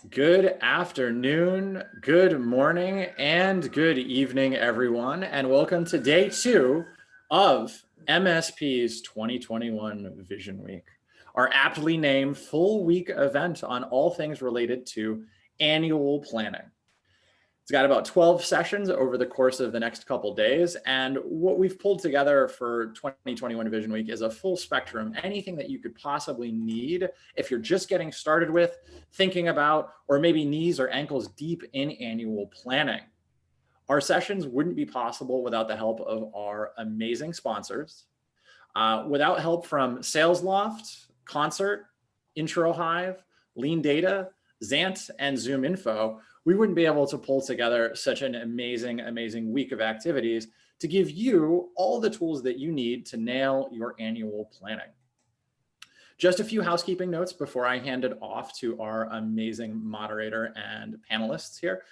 Good afternoon, good morning, and good evening, everyone, and welcome to day 2 of MSP's 2021 Vision Week, our aptly named full week event on all things related to annual planning. It's got about 12 sessions over the course of the next couple days. And what we've pulled together for 2021 Vision Week is a full spectrum, anything that you could possibly need if you're just getting started with, thinking about, or maybe knees or ankles deep in annual planning. Our sessions wouldn't be possible without the help of our amazing sponsors. Without help from SalesLoft, Concert, Intro Hive, Lean Data, Xant, and Zoom Info, we wouldn't be able to pull together such an amazing week of activities to give you all the tools that you need to nail your annual planning. Just a few housekeeping notes before I hand it off to our amazing moderator and panelists here.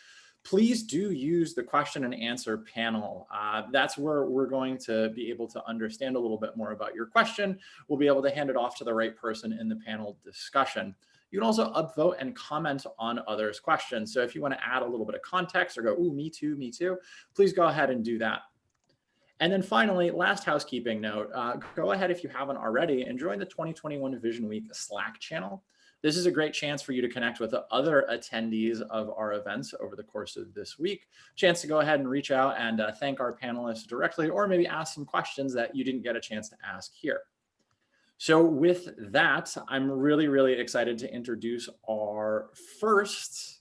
Please do use the question and answer panel. That's where we're going to be able to understand a little bit more about your question. We'll be able to hand it off to the right person in the panel discussion. You can also upvote and comment on others' questions. So if you want to add a little bit of context or go, ooh, me too, please go ahead and do that. And then finally, last housekeeping note, go ahead if you haven't already and join the 2021 Vision Week Slack channel. This is a great chance for you to connect with other attendees of our events over the course of this week. Chance to go ahead and reach out and thank our panelists directly, or maybe ask some questions that you didn't get a chance to ask here. So with that, I'm really excited to introduce our first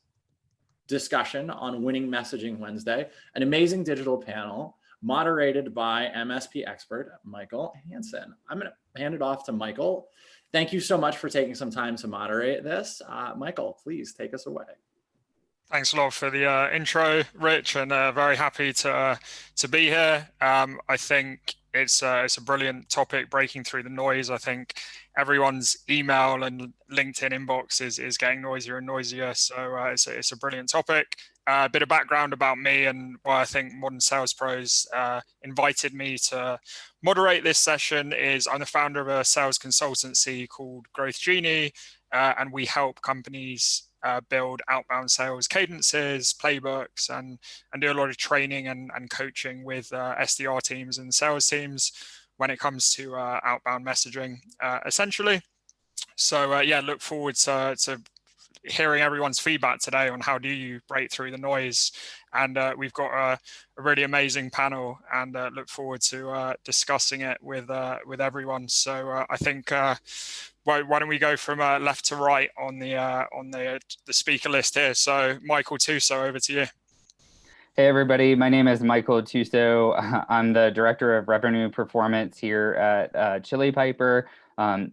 discussion on Winning Messaging Wednesday, an amazing digital panel moderated by MSP expert Michael Hansen. I'm going to hand it off to Michael. Thank you so much for taking some time to moderate this. Michael, please take us away. Thanks a lot for the intro, Rich, and very happy to be here. I think it's a brilliant topic, breaking through the noise. I think everyone's email and LinkedIn inbox is getting noisier and noisier, so it's a brilliant topic. A bit of background about me and why I think Modern Sales Pros invited me to moderate this session is I'm the founder of a sales consultancy called Growth Genie, and we help companies build outbound sales cadences, playbooks, and do a lot of training and coaching with SDR teams and sales teams when it comes to outbound messaging, essentially. So yeah, look forward to hearing everyone's feedback today on how do you break through the noise. And we've got a really amazing panel, and look forward to discussing it with everyone. So I think why don't we go from left to right on the speaker list here. So Michael Tuso, over to you. Hey everybody, my name is Michael Tuso. I'm the Director of Revenue Performance here at Chili Piper.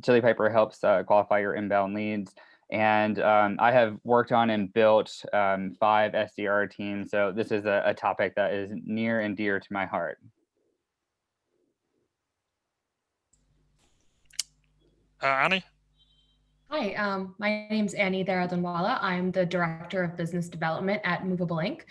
Chili Piper helps qualify your inbound leads. And I have worked on and built 5 SDR teams. So this is a topic that is near and dear to my heart. Annie? Hi, my name's Annie Dehradunwala. I'm the Director of Business Development at Movable Inc.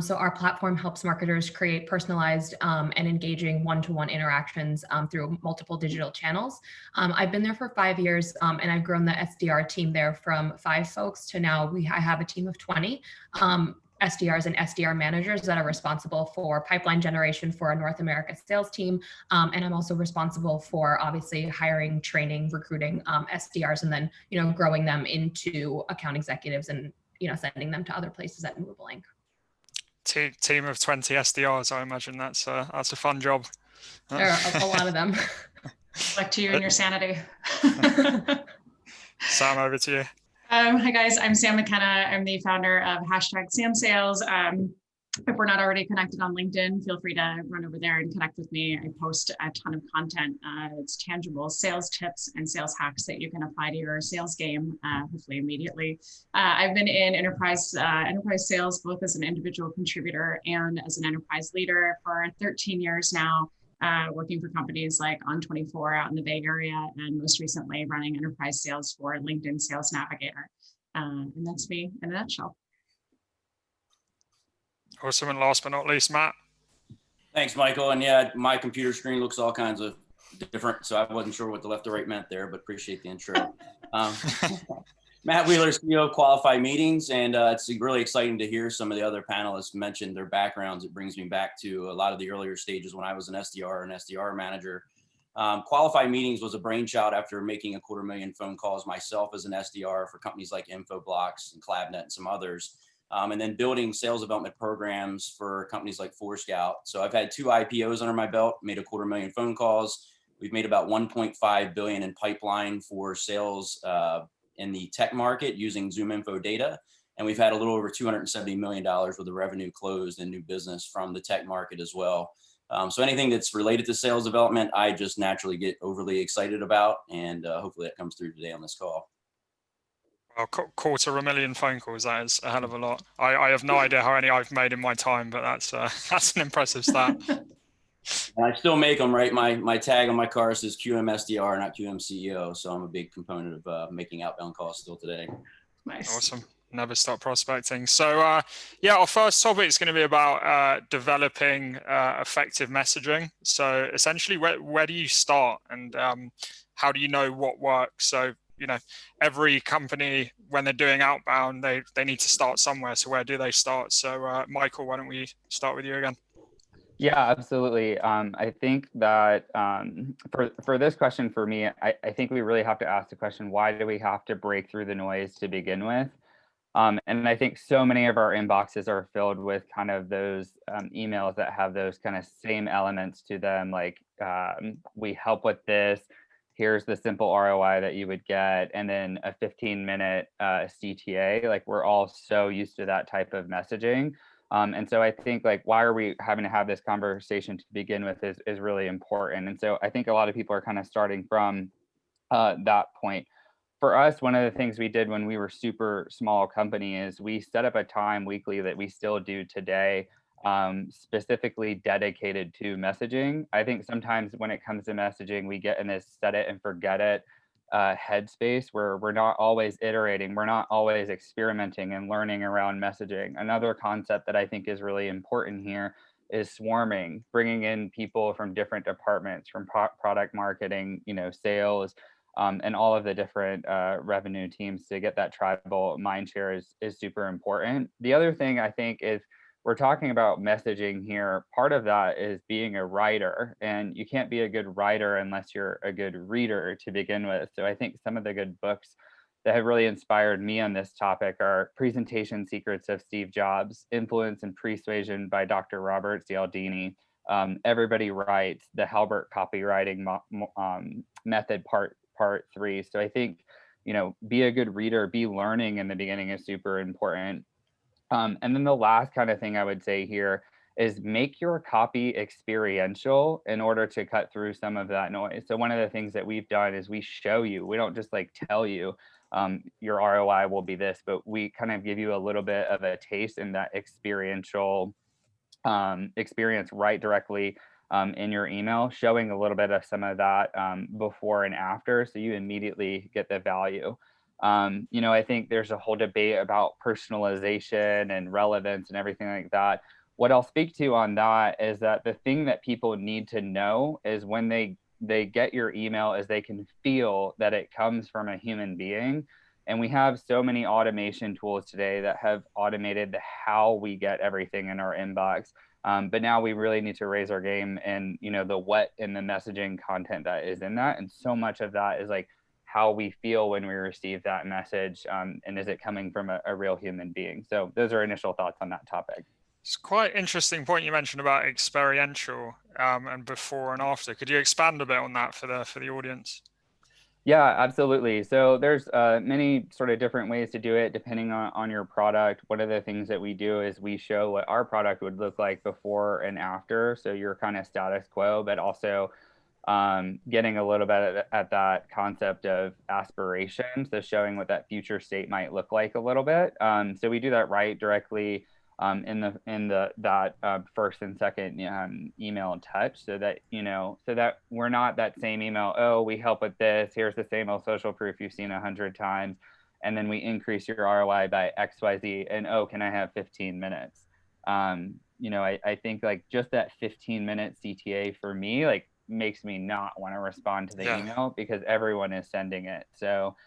So our platform helps marketers create personalized and engaging one-to-one interactions through multiple digital channels. I've been there for 5 years, and I've grown the SDR team there from 5 folks to now I have a team of 20. SDRs and SDR managers that are responsible for pipeline generation for our North America sales team. And I'm also responsible for obviously hiring, training, recruiting SDRs, and then, growing them into account executives and, sending them to other places at Movable Inc. Team of 20 SDRs, I imagine that's a fun job. There are a lot of them. Luck to you and your sanity. Sam, over to you. Hi guys, I'm Sam McKenna. I'm the founder of #SamSales. If we're not already connected on LinkedIn, feel free to run over there and connect with me. I post a ton of content. It's tangible sales tips and sales hacks that you can apply to your sales game, hopefully immediately. I've been in enterprise sales, both as an individual contributor and as an enterprise leader for 13 years now. Working for companies like On24 out in the Bay Area, and most recently running enterprise sales for LinkedIn Sales Navigator. And that's me in a nutshell. Awesome. And last but not least, Matt. Thanks, Michael. And yeah, my computer screen looks all kinds of different, so I wasn't sure what the left or right meant there, but appreciate the intro. Matt Wheeler, CEO of Qualified Meetings, and it's really exciting to hear some of the other panelists mention their backgrounds. It brings me back to a lot of the earlier stages when I was an SDR and SDR manager. Qualified Meetings was a brainchild after making 250,000 phone calls myself as an SDR for companies like Infoblox and Clabnet and some others, and then building sales development programs for companies like Forescout. So I've had 2 IPOs under my belt, made 250,000 phone calls. We've made about 1.5 billion in pipeline for sales in the tech market using ZoomInfo data. And we've had a little over $270 million worth of revenue closed in new business from the tech market as well. So anything that's related to sales development, I just naturally get overly excited about, and hopefully that comes through today on this call. Well, 250,000 phone calls, that is a hell of a lot. I have no idea how many I've made in my time, but that's an impressive stat. And I still make them, right? My tag on my car says QM SDR, not QM CEO. So I'm a big component of making outbound calls still today. Nice. Awesome. Never stop prospecting. So yeah, our first topic is going to be about developing effective messaging. So essentially, where do you start, and how do you know what works? So, you know, every company, when they're doing outbound, they need to start somewhere. So where do they start? So Michael, why don't we start with you again? Yeah, absolutely. I think that for this question for me, I think we really have to ask the question, why do we have to break through the noise to begin with? And I think so many of our inboxes are filled with kind of those emails that have those kind of same elements to them, like we help with this, here's the simple ROI that you would get, and then a 15-minute CTA. Like, we're all so used to that type of messaging. And so I think, like, why are we having to have this conversation to begin with is really important. And so I think a lot of people are kind of starting from that point. For us, one of the things we did when we were super small company is we set up a time weekly that we still do today, specifically dedicated to messaging. I think sometimes when it comes to messaging, we get in this set it and forget it headspace where we're not always iterating, we're not always experimenting and learning around messaging. Another concept that I think is really important here is swarming, bringing in people from different departments, from product marketing, you know, sales, and all of the different revenue teams to get that tribal mind share is super important. The other thing I think is, we're talking about messaging here. Part of that is being a writer, and you can't be a good writer unless you're a good reader to begin with. So I think some of the good books that have really inspired me on this topic are Presentation Secrets of Steve Jobs, Influence and Persuasion by Dr. Robert Cialdini, Everybody Writes, the Halbert Copywriting Method Part 3. So I think, you know, be a good reader, be learning in the beginning is super important. And then the last kind of thing I would say here is make your copy experiential in order to cut through some of that noise. So one of the things that we've done is we show you, we don't just like tell you your ROI will be this, but we kind of give you a little bit of a taste in that experiential experience right directly in your email, showing a little bit of some of that before and after, so you immediately get the value. You know, I think there's a whole debate about personalization and relevance and everything like that. What I'll speak to on that is that the thing that people need to know is when they get your email is they can feel that it comes from a human being. And we have so many automation tools today that have automated how we get everything in our inbox. But now we really need to raise our game and, you know, the what in the messaging content that is in that. And so much of that is like how we feel when we receive that message, and is it coming from a real human being? So those are initial thoughts on that topic. It's quite an interesting point you mentioned about experiential and before and after. Could you expand a bit on that for the audience? Yeah, absolutely. So there's many sort of different ways to do it depending on your product. One of the things that we do is we show what our product would look like before and after. So you're kind of status quo, but also getting a little bit at that concept of aspiration. So showing what that future state might look like a little bit. So we do that right directly in that first and second email touch, so that, you know, so that we're not that same email, oh, we help with this, here's the same old social proof you've seen 100 times, and then we increase your ROI by XYZ, and oh, can I have 15 minutes? You know, I think like just that 15-minute CTA for me, like, makes me not want to respond to the email because everyone is sending it. So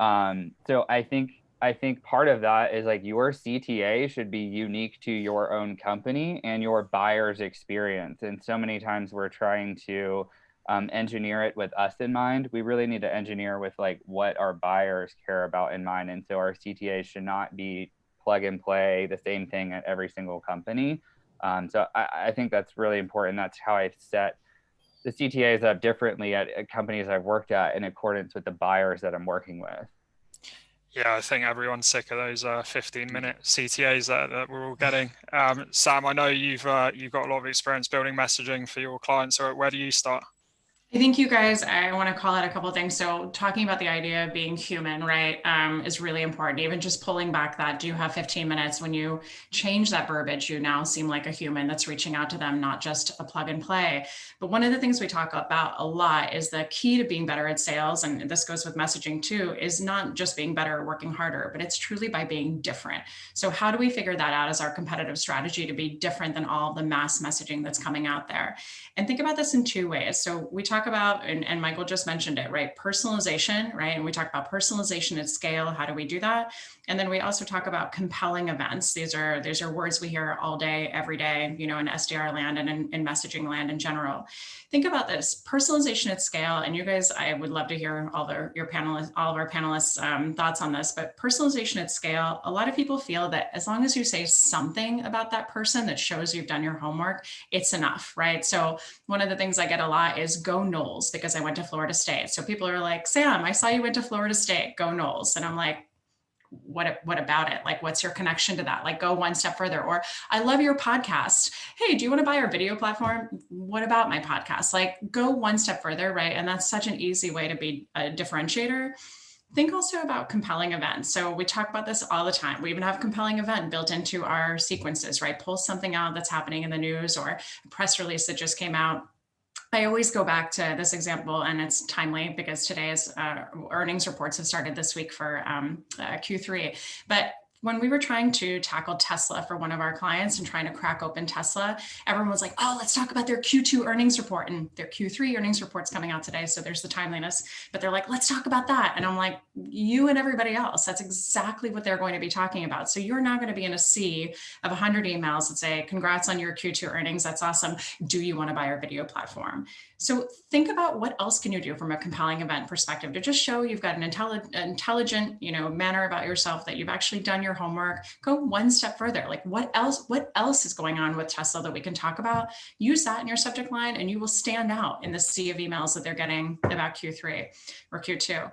So I think part of that is like your CTA should be unique to your own company and your buyer's experience. And so many times we're trying to engineer it with us in mind. We really need to engineer with like what our buyers care about in mind. And so our CTA should not be plug and play the same thing at every single company. So I think that's really important. That's how I've set the CTAs up differently at companies I've worked at in accordance with the buyers that I'm working with. Yeah, I think everyone's sick of those 15-minute CTAs that we're all getting. Sam, I know you've got a lot of experience building messaging for your clients. So where do you start? I think you guys, I want to call out a couple of things. So talking about the idea of being human, right, is really important. Even just pulling back that, do you have 15 minutes? When you change that verbiage, you now seem like a human that's reaching out to them, not just a plug and play. But one of the things we talk about a lot is the key to being better at sales, and this goes with messaging too, is not just being better or working harder, but it's truly by being different. So how do we figure that out as our competitive strategy to be different than all the mass messaging that's coming out there? And think about this in two ways. So we talk about, and Michael just mentioned it, right? Personalization, right? And we talk about personalization at scale. How do we do that? And then we also talk about compelling events. These are words we hear all day, every day, you know, in SDR land and in messaging land in general. Think about this, personalization at scale. And you guys, I would love to hear all of our panelists' thoughts on this, but personalization at scale, a lot of people feel that as long as you say something about that person that shows you've done your homework, it's enough, right? So one of the things I get a lot is go Noles, because I went to Florida State. So people are like, Sam, I saw you went to Florida State, go Noles. And I'm like, what about it? Like, what's your connection to that? Like, go one step further. Or I love your podcast. Hey, do you want to buy our video platform? What about my podcast? Like, go one step further, right? And that's such an easy way to be a differentiator. Think also about compelling events. So we talk about this all the time. We even have compelling event built into our sequences, right? Pull something out that's happening in the news or a press release that just came out. I always go back to this example, and it's timely because today's earnings reports have started this week for Q3. But when we were trying to tackle Tesla for one of our clients and trying to crack open Tesla, everyone was like, oh, let's talk about their Q2 earnings report, and their Q3 earnings report's coming out today. So there's the timeliness, but they're like, let's talk about that. And I'm like, you and everybody else, that's exactly what they're going to be talking about. So you're not going to be in a sea of 100 emails that say, congrats on your Q2 earnings. That's awesome. Do you want to buy our video platform? So think about what else can you do from a compelling event perspective to just show you've got an intelligent, manner about yourself, that you've actually done your homework. Go one step further. Like, what else is going on with Tesla that we can talk about? Use that in your subject line and you will stand out in the sea of emails that they're getting about Q3 or Q2.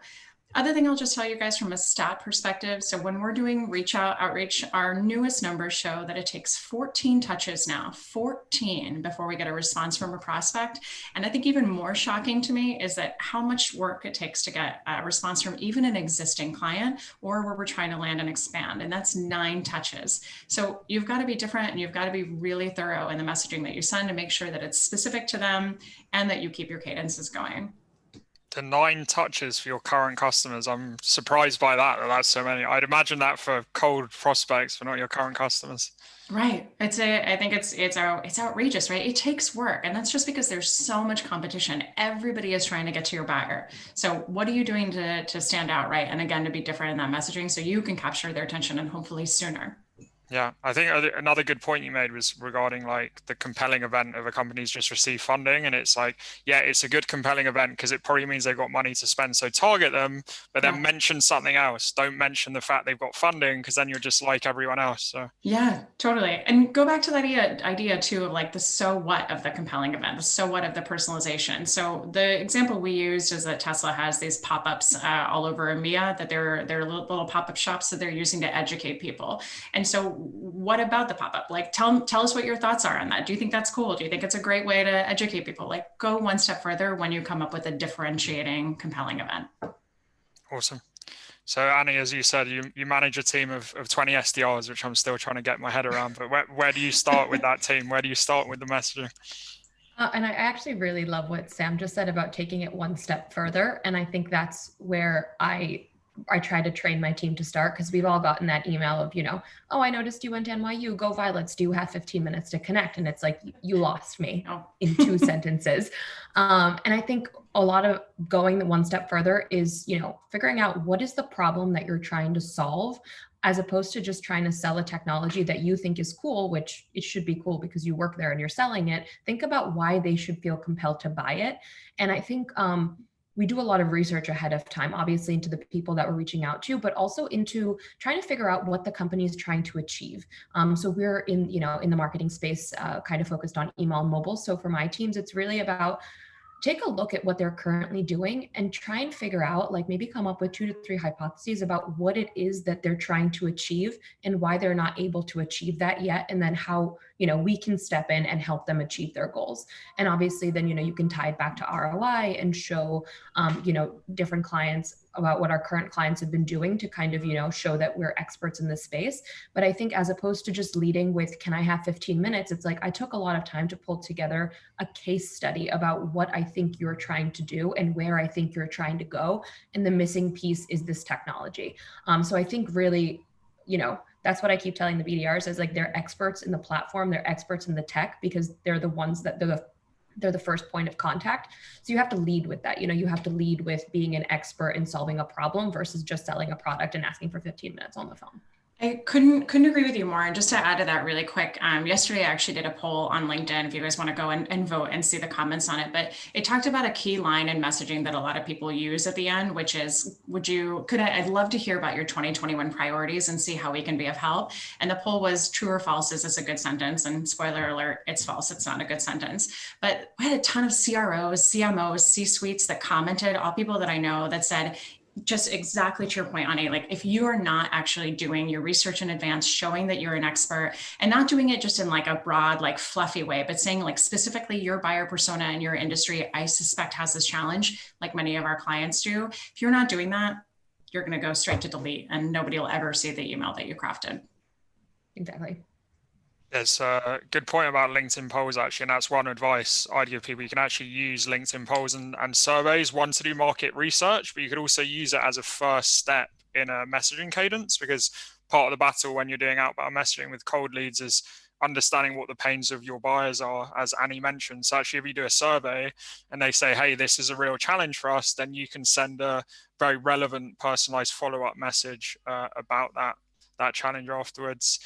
Other thing I'll just tell you guys from a stat perspective. So when we're doing outreach, our newest numbers show that it takes 14 touches now, 14 before we get a response from a prospect. And I think even more shocking to me is that how much work it takes to get a response from even an existing client or where we're trying to land and expand. And that's 9 touches. So you've got to be different and you've got to be really thorough in the messaging that you send to make sure that it's specific to them and that you keep your cadences going. The 9 touches for your current customers. I'm surprised by that. That's so many. I'd imagine that for cold prospects, but not your current customers. Right. I think it's outrageous, right? It takes work. And that's just because there's so much competition. Everybody is trying to get to your buyer. So what are you doing to stand out, right? And again, to be different in that messaging so you can capture their attention and hopefully sooner. Yeah, I think another good point you made was regarding like the compelling event of a company's just received funding. And it's like, yeah, it's a good compelling event because it probably means they've got money to spend. So target them, but then mention something else. Don't mention the fact they've got funding because then you're just like everyone else. So yeah, totally. And go back to that idea too of like the so what of the compelling event, the so what of the personalization. So the example we used is that Tesla has these pop-ups all over EMEA, that they're little pop-up shops that they're using to educate people. And so what about the pop-up? Like, tell us what your thoughts are on that. Do you think that's cool? Do you think it's a great way to educate people? Like, go one step further when you come up with a differentiating, compelling event. Awesome. So Annie, as you said, you manage a team of 20 SDRs, which I'm still trying to get my head around. But where do you start with that team? Where do you start with the messaging? And I actually really love what Sam just said about taking it one step further. And I think that's where I I try to train my team to start, because we've all gotten that email of, oh, I noticed you went to NYU, go Violets, do you have 15 minutes to connect? And it's like, you lost me in 2 sentences. And I think a lot of going one step further is, figuring out what is the problem that you're trying to solve, as opposed to just trying to sell a technology that you think is cool, which it should be cool because you work there and you're selling it. Think about why they should feel compelled to buy it. And I think we do a lot of research ahead of time, obviously into the people that we're reaching out to, but also into trying to figure out what the company is trying to achieve. So we're in the marketing space, kind of focused on email and mobile. So for my teams, it's really about take a look at what they're currently doing and try and figure out, like, maybe come up with 2 to 3 hypotheses about what it is that they're trying to achieve and why they're not able to achieve that yet. And then how, we can step in and help them achieve their goals. And obviously then, you can tie it back to ROI and show, different clients about what our current clients have been doing to kind of, show that we're experts in this space. But I think as opposed to just leading with, can I have 15 minutes? It's like, I took a lot of time to pull together a case study about what I think you're trying to do and where I think you're trying to go. And the missing piece is this technology. So I think really, that's what I keep telling the BDRs is, like, they're experts in the platform, they're experts in the tech, because they're the ones that they're the first point of contact. So you have to lead with that. You have to lead with being an expert in solving a problem versus just selling a product and asking for 15 minutes on the phone. I couldn't agree with you more. And just to add to that really quick, yesterday I actually did a poll on LinkedIn if you guys want to go and vote and see the comments on it. But it talked about a key line in messaging that a lot of people use at the end, which is, I'd love to hear about your 2021 priorities and see how we can be of help. And the poll was true or false, is this a good sentence? And spoiler alert, it's false. It's not a good sentence. But we had a ton of CROs, CMOs, C-suites that commented, all people that I know, that said, just exactly to your point, Ani, like, if you are not actually doing your research in advance, showing that you're an expert, and not doing it just in like a broad, like fluffy way, but saying, like, specifically your buyer persona in your industry, I suspect has this challenge, like many of our clients do. If you're not doing that, you're going to go straight to delete and nobody will ever see the email that you crafted. Exactly. There's a good point about LinkedIn polls, actually, and that's one advice I'd give people. You can actually use LinkedIn polls and surveys, one, to do market research, but you could also use it as a first step in a messaging cadence, because part of the battle when you're doing outbound messaging with cold leads is understanding what the pains of your buyers are, as Annie mentioned. So actually, if you do a survey and they say, hey, this is a real challenge for us, then you can send a very relevant, personalized follow-up message about that challenge afterwards.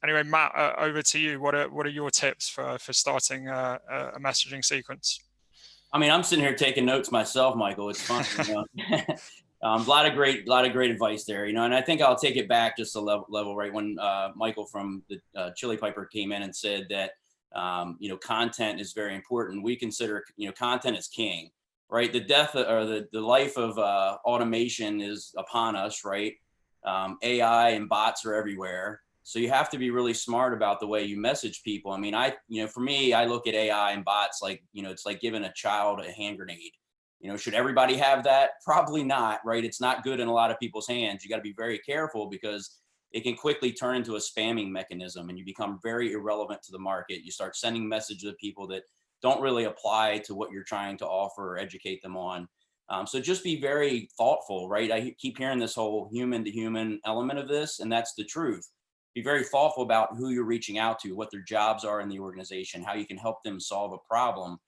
Anyway, Matt, over to you. What are your tips for starting a messaging sequence? I mean, I'm sitting here taking notes myself, Michael. It's fun. A lot of great advice there, and I think I'll take it back just a level right when Michael from the Chili Piper came in and said that, content is very important. We consider, content is king, right? The death or the life of automation is upon us, right? AI and bots are everywhere. So you have to be really smart about the way you message people. I mean, for me, I look at AI and bots like, it's like giving a child a hand grenade. Should everybody have that? Probably not, right? It's not good in a lot of people's hands. You got to be very careful because it can quickly turn into a spamming mechanism and you become very irrelevant to the market. You start sending messages to people that don't really apply to what you're trying to offer or educate them on. So just be very thoughtful, right? I keep hearing this whole human to human element of this, and that's the truth. Be very thoughtful about who you're reaching out to, what their jobs are in the organization, how you can help them solve a problem.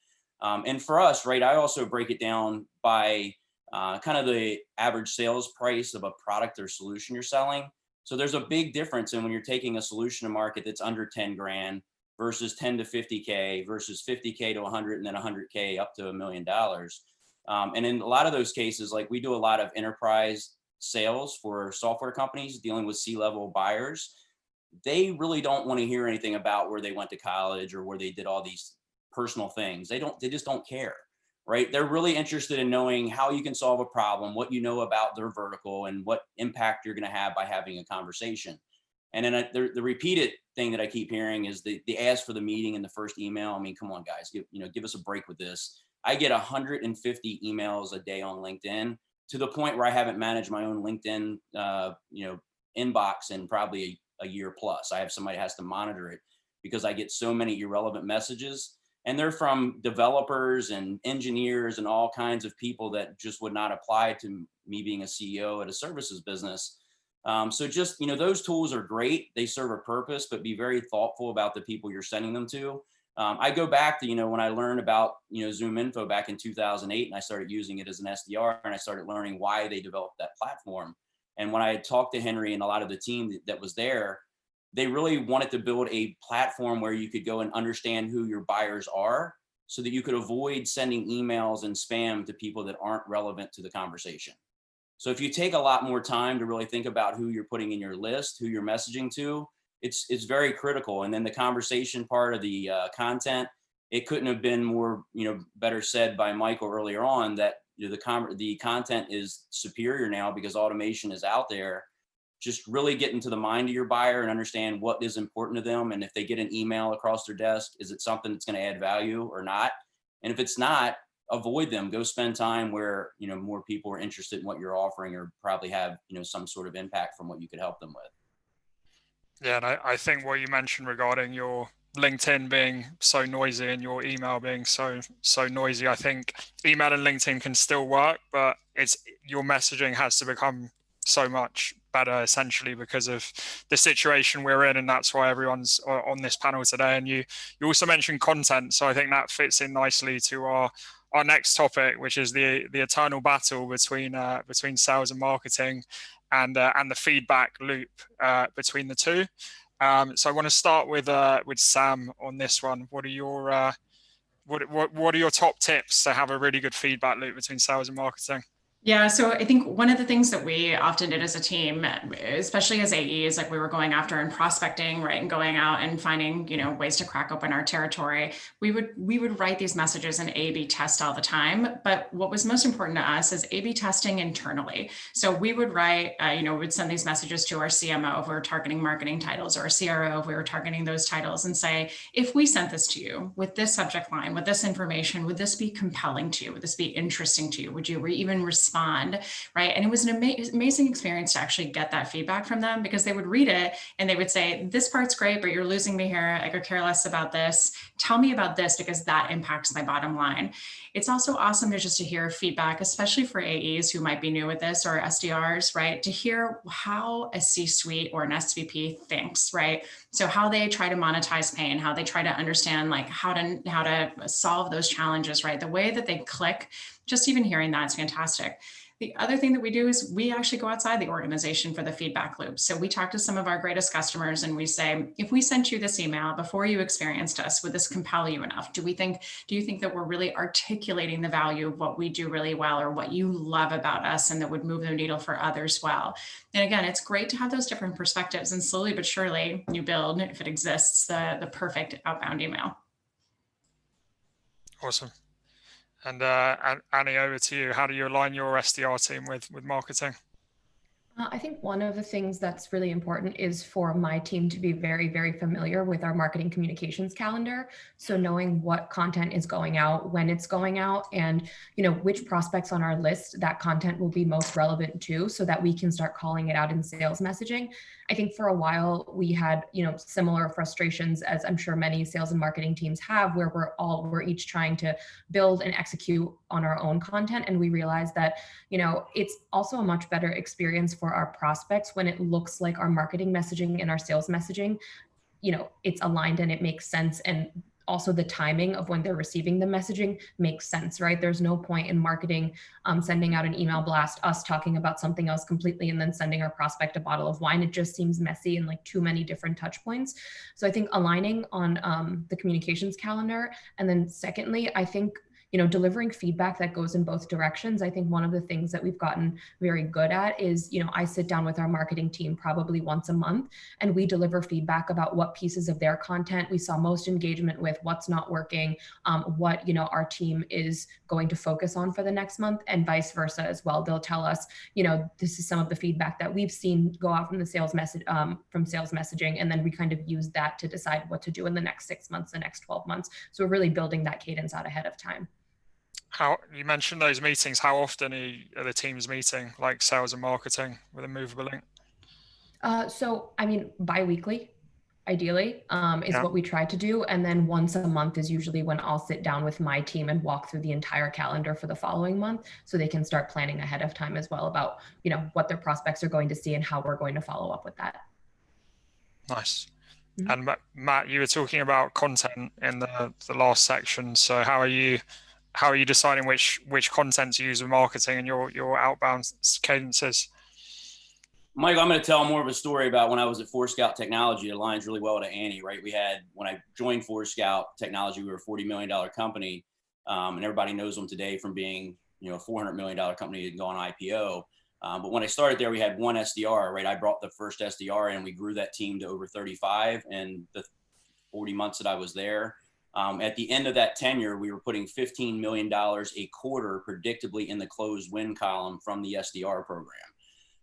And for us, right, I also break it down by kind of the average sales price of a product or solution you're selling. So there's a big difference in when you're taking a solution to market that's under 10 grand versus 10 to 50K versus 50K to 100 and then 100K up to $1 million. And in a lot of those cases, like, we do a lot of enterprise sales for software companies dealing with C-level buyers. They really don't want to hear anything about where they went to college or where they did all these personal things. They just don't care, right? They're really interested in knowing how you can solve a problem, what you know about their vertical, and what impact you're going to have by having a conversation. And then the repeated thing that I keep hearing is the ask for the meeting in the first email. I mean, come on, guys, give us a break with this. I get 150 emails a day on LinkedIn, to the point where I haven't managed my own LinkedIn, inbox in probably a year plus. I have somebody has to monitor it because I get so many irrelevant messages, and they're from developers and engineers and all kinds of people that just would not apply to me being a CEO at a services business. So just, those tools are great. They serve a purpose, but be very thoughtful about the people you're sending them to. I go back to, when I learned about, Zoom Info back in 2008, and I started using it as an SDR, and I started learning why they developed that platform. And when I had talked to Henry and a lot of the team that was there, they really wanted to build a platform where you could go and understand who your buyers are so that you could avoid sending emails and spam to people that aren't relevant to the conversation. So if you take a lot more time to really think about who you're putting in your list, who you're messaging to, it's very critical. And then the conversation part of the content, it couldn't have been more, better said by Michael earlier on that the content is superior now because automation is out there. Just really get into the mind of your buyer and understand what is important to them. And if they get an email across their desk, is it something that's going to add value or not? And if it's not, avoid them. Go spend time where, more people are interested in what you're offering or probably have, some sort of impact from what you could help them with. Yeah, and I think what you mentioned regarding your LinkedIn being so noisy and your email being so noisy, I think email and LinkedIn can still work, but your messaging has to become so much better essentially because of the situation we're in, and that's why everyone's on this panel today. And you also mentioned content, so I think that fits in nicely to our next topic, which is the eternal battle between sales and marketing, and the feedback loop between the two. So I want to start with Sam on this one. What are your what are your top tips to have a really good feedback loop between sales and marketing? Yeah, so I think one of the things that we often did as a team, especially as AEs, like we were going after and prospecting, right, and going out and finding, ways to crack open our territory. We would write these messages and A/B test all the time. But what was most important to us is A/B testing internally. So we would write, we would send these messages to our CMO if we were targeting marketing titles, or our CRO if we were targeting those titles, and say, if we sent this to you with this subject line, with this information, would this be compelling to you? Would this be interesting to you? Would you even respond? Right. And it was an amazing experience to actually get that feedback from them, because they would read it and they would say, this part's great, but you're losing me here. I could care less about this. Tell me about this, because that impacts my bottom line. It's also awesome to hear feedback, especially for AEs who might be new at this, or SDRs, right? To hear how a C-suite or an SVP thinks, right? So how they try to monetize pain, how they try to understand like how to solve those challenges, right? The way that they click, just even hearing that is fantastic. The other thing that we do is we actually go outside the organization for the feedback loop. So we talk to some of our greatest customers and we say, if we sent you this email before you experienced us, would this compel you enough? Do you think that we're really articulating the value of what we do really well, or what you love about us, and that would move the needle for others well? And again, it's great to have those different perspectives, and slowly but surely you build, if it exists, the perfect outbound email. Awesome. And Annie, over to you. How do you align your SDR team with marketing? I think one of the things that's really important is for my team to be very, very familiar with our marketing communications calendar. So knowing what content is going out, when it's going out, and which prospects on our list that content will be most relevant to, so that we can start calling it out in sales messaging. I think for a while we had, similar frustrations, as I'm sure many sales and marketing teams have, where we're each trying to build and execute on our own content. And we realized that, it's also a much better experience for our prospects when it looks like our marketing messaging and our sales messaging, it's aligned and it makes sense. And also the timing of when they're receiving the messaging makes sense, right? There's no point in marketing sending out an email blast, us talking about something else completely, and then sending our prospect a bottle of wine. It just seems messy and like too many different touch points. So I think aligning on the communications calendar. And then secondly, I think delivering feedback that goes in both directions. I think one of the things that we've gotten very good at is, I sit down with our marketing team probably once a month, and we deliver feedback about what pieces of their content we saw most engagement with, what's not working, what, our team is going to focus on for the next month, and vice versa as well. They'll tell us, this is some of the feedback that we've seen go out from the sales message, from sales messaging. And then we kind of use that to decide what to do in the next 6 months, the next 12 months. So we're really building that cadence out ahead of time. How you mentioned those meetings? How often are the teams meeting, like sales and marketing, with a movable link? So, bi-weekly. ideally, is Yeah. what we try to do. And then once a month is usually when I'll sit down with my team and walk through the entire calendar for the following month, so they can start planning ahead of time as well about, what their prospects are going to see and how we're going to follow up with that. Nice. Mhm. And Matt, you were talking about content in the last section. So how are you deciding which content to use with marketing and your outbound cadences? Mike, I'm going to tell more of a story about when I was at Forescout Technology. It aligns really well to Annie, right? When I joined Forescout Technology, we were a $40 million company. And everybody knows them today from being, a $400 million company and go on IPO. But when I started there, we had one SDR, right? I brought the first SDR in, and we grew that team to over 35 in the 40 months that I was there. At the end of that tenure, we were putting $15 million a quarter predictably in the closed win column from the SDR program.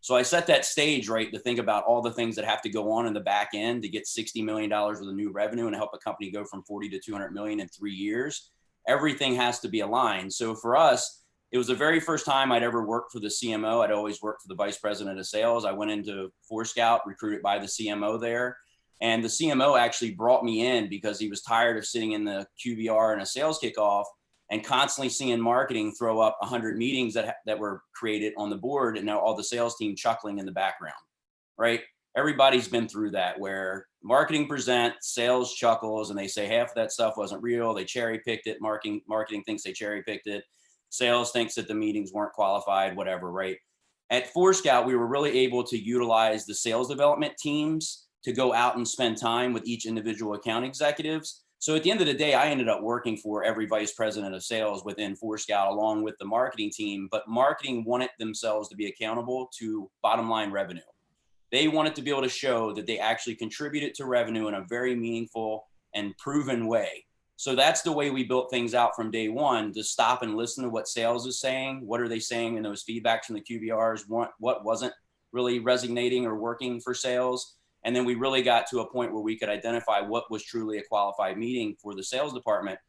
So I set that stage, right, to think about all the things that have to go on in the back end to get $60 million worth of new revenue and help a company go from 40 to 200 million in 3 years. Everything has to be aligned. So for us, it was the very first time I'd ever worked for the CMO. I'd always worked for the vice president of sales. I went into Forescout, recruited by the CMO there. And the CMO actually brought me in because he was tired of sitting in the QBR and a sales kickoff and constantly seeing marketing throw up 100 meetings that were created on the board, and now all the sales team chuckling in the background, right? Everybody's been through that, where marketing presents, sales chuckles, and they say half of that stuff wasn't real. They cherry picked it. Marketing thinks they cherry picked it. Sales thinks that the meetings weren't qualified, whatever, right? At Forescout, we were really able to utilize the sales development teams to go out and spend time with each individual account executives. So at the end of the day, I ended up working for every vice president of sales within Forescout along with the marketing team, but marketing wanted themselves to be accountable to bottom line revenue. They wanted to be able to show that they actually contributed to revenue in a very meaningful and proven way. So that's the way we built things out from day one, to stop and listen to what sales is saying. What are they saying in those feedbacks from the QBRs? What wasn't really resonating or working for sales? And then we really got to a point where we could identify what was truly a qualified meeting for the sales department.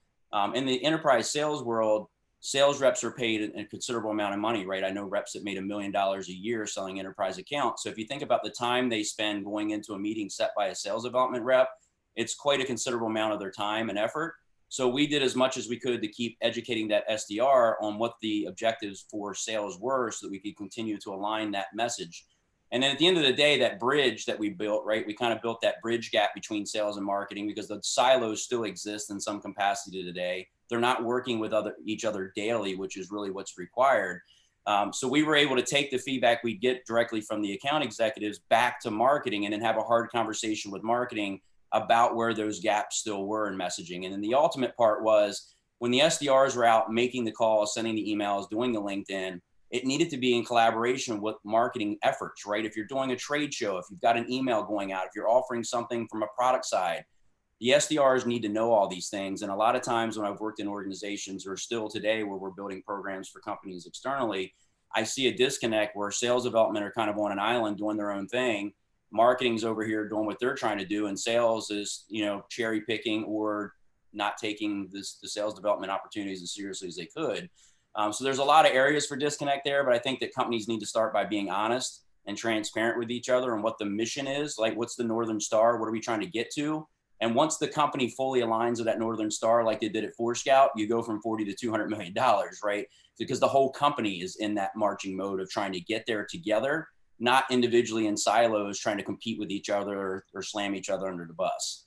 In the enterprise sales world, sales reps are paid a considerable amount of money, right? I know reps that made $1 million a year selling enterprise accounts. So if you think about the time they spend going into a meeting set by a sales development rep, it's quite a considerable amount of their time and effort. So we did as much as we could to keep educating that SDR on what the objectives for sales were, so that we could continue to align that message. And then at the end of the day, that bridge that we built, right, we kind of built that bridge gap between sales and marketing, because the silos still exist in some capacity today. They're not working with each other daily, which is really what's required. So we were able to take the feedback we get directly from the account executives back to marketing, and then have a hard conversation with marketing about where those gaps still were in messaging. And then the ultimate part was, when the SDRs were out making the calls, sending the emails, doing the LinkedIn, it needed to be in collaboration with marketing efforts, right? If you're doing a trade show, if you've got an email going out, if you're offering something from a product side, the SDRs need to know all these things. And a lot of times when I've worked in organizations, or still today where we're building programs for companies externally, I see a disconnect where sales development are kind of on an island doing their own thing. Marketing's over here doing what they're trying to do, and sales is, cherry picking or not taking the sales development opportunities as seriously as they could. So there's a lot of areas for disconnect there, but I think that companies need to start by being honest and transparent with each other on what the mission is. Like, what's the Northern Star? What are we trying to get to? And once the company fully aligns with that Northern Star, like they did at Forescout, you go from 40 to $200 million, right? Because the whole company is in that marching mode of trying to get there together, not individually in silos trying to compete with each other or slam each other under the bus.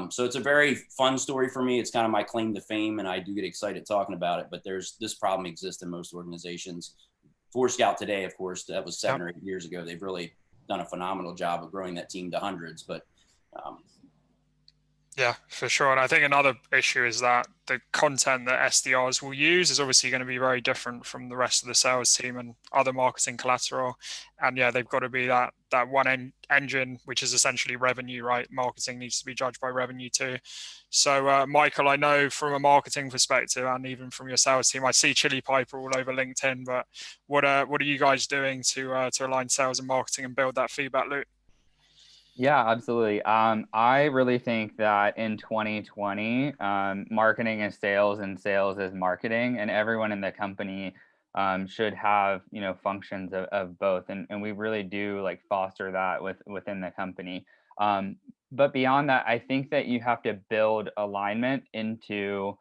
So it's a very fun story for me. It's kind of my claim to fame, and I do get excited talking about it, but this problem exists in most organizations. Forescout today, of course, that was 7 or 8 years ago. They've really done a phenomenal job of growing that team to hundreds, but yeah, for sure. And I think another issue is that the content that SDRs will use is obviously going to be very different from the rest of the sales team and other marketing collateral. And yeah, they've got to be that one engine, which is essentially revenue, right? Marketing needs to be judged by revenue too. So Michael, I know from a marketing perspective, and even from your sales team, I see Chili Piper all over LinkedIn, but what are you guys doing to align sales and marketing and build that feedback loop? Yeah, absolutely. I really think that in 2020, marketing is sales and sales is marketing, and everyone in the company should have, functions of both. And we really do like foster that within the company. But beyond that, I think that you have to build alignment into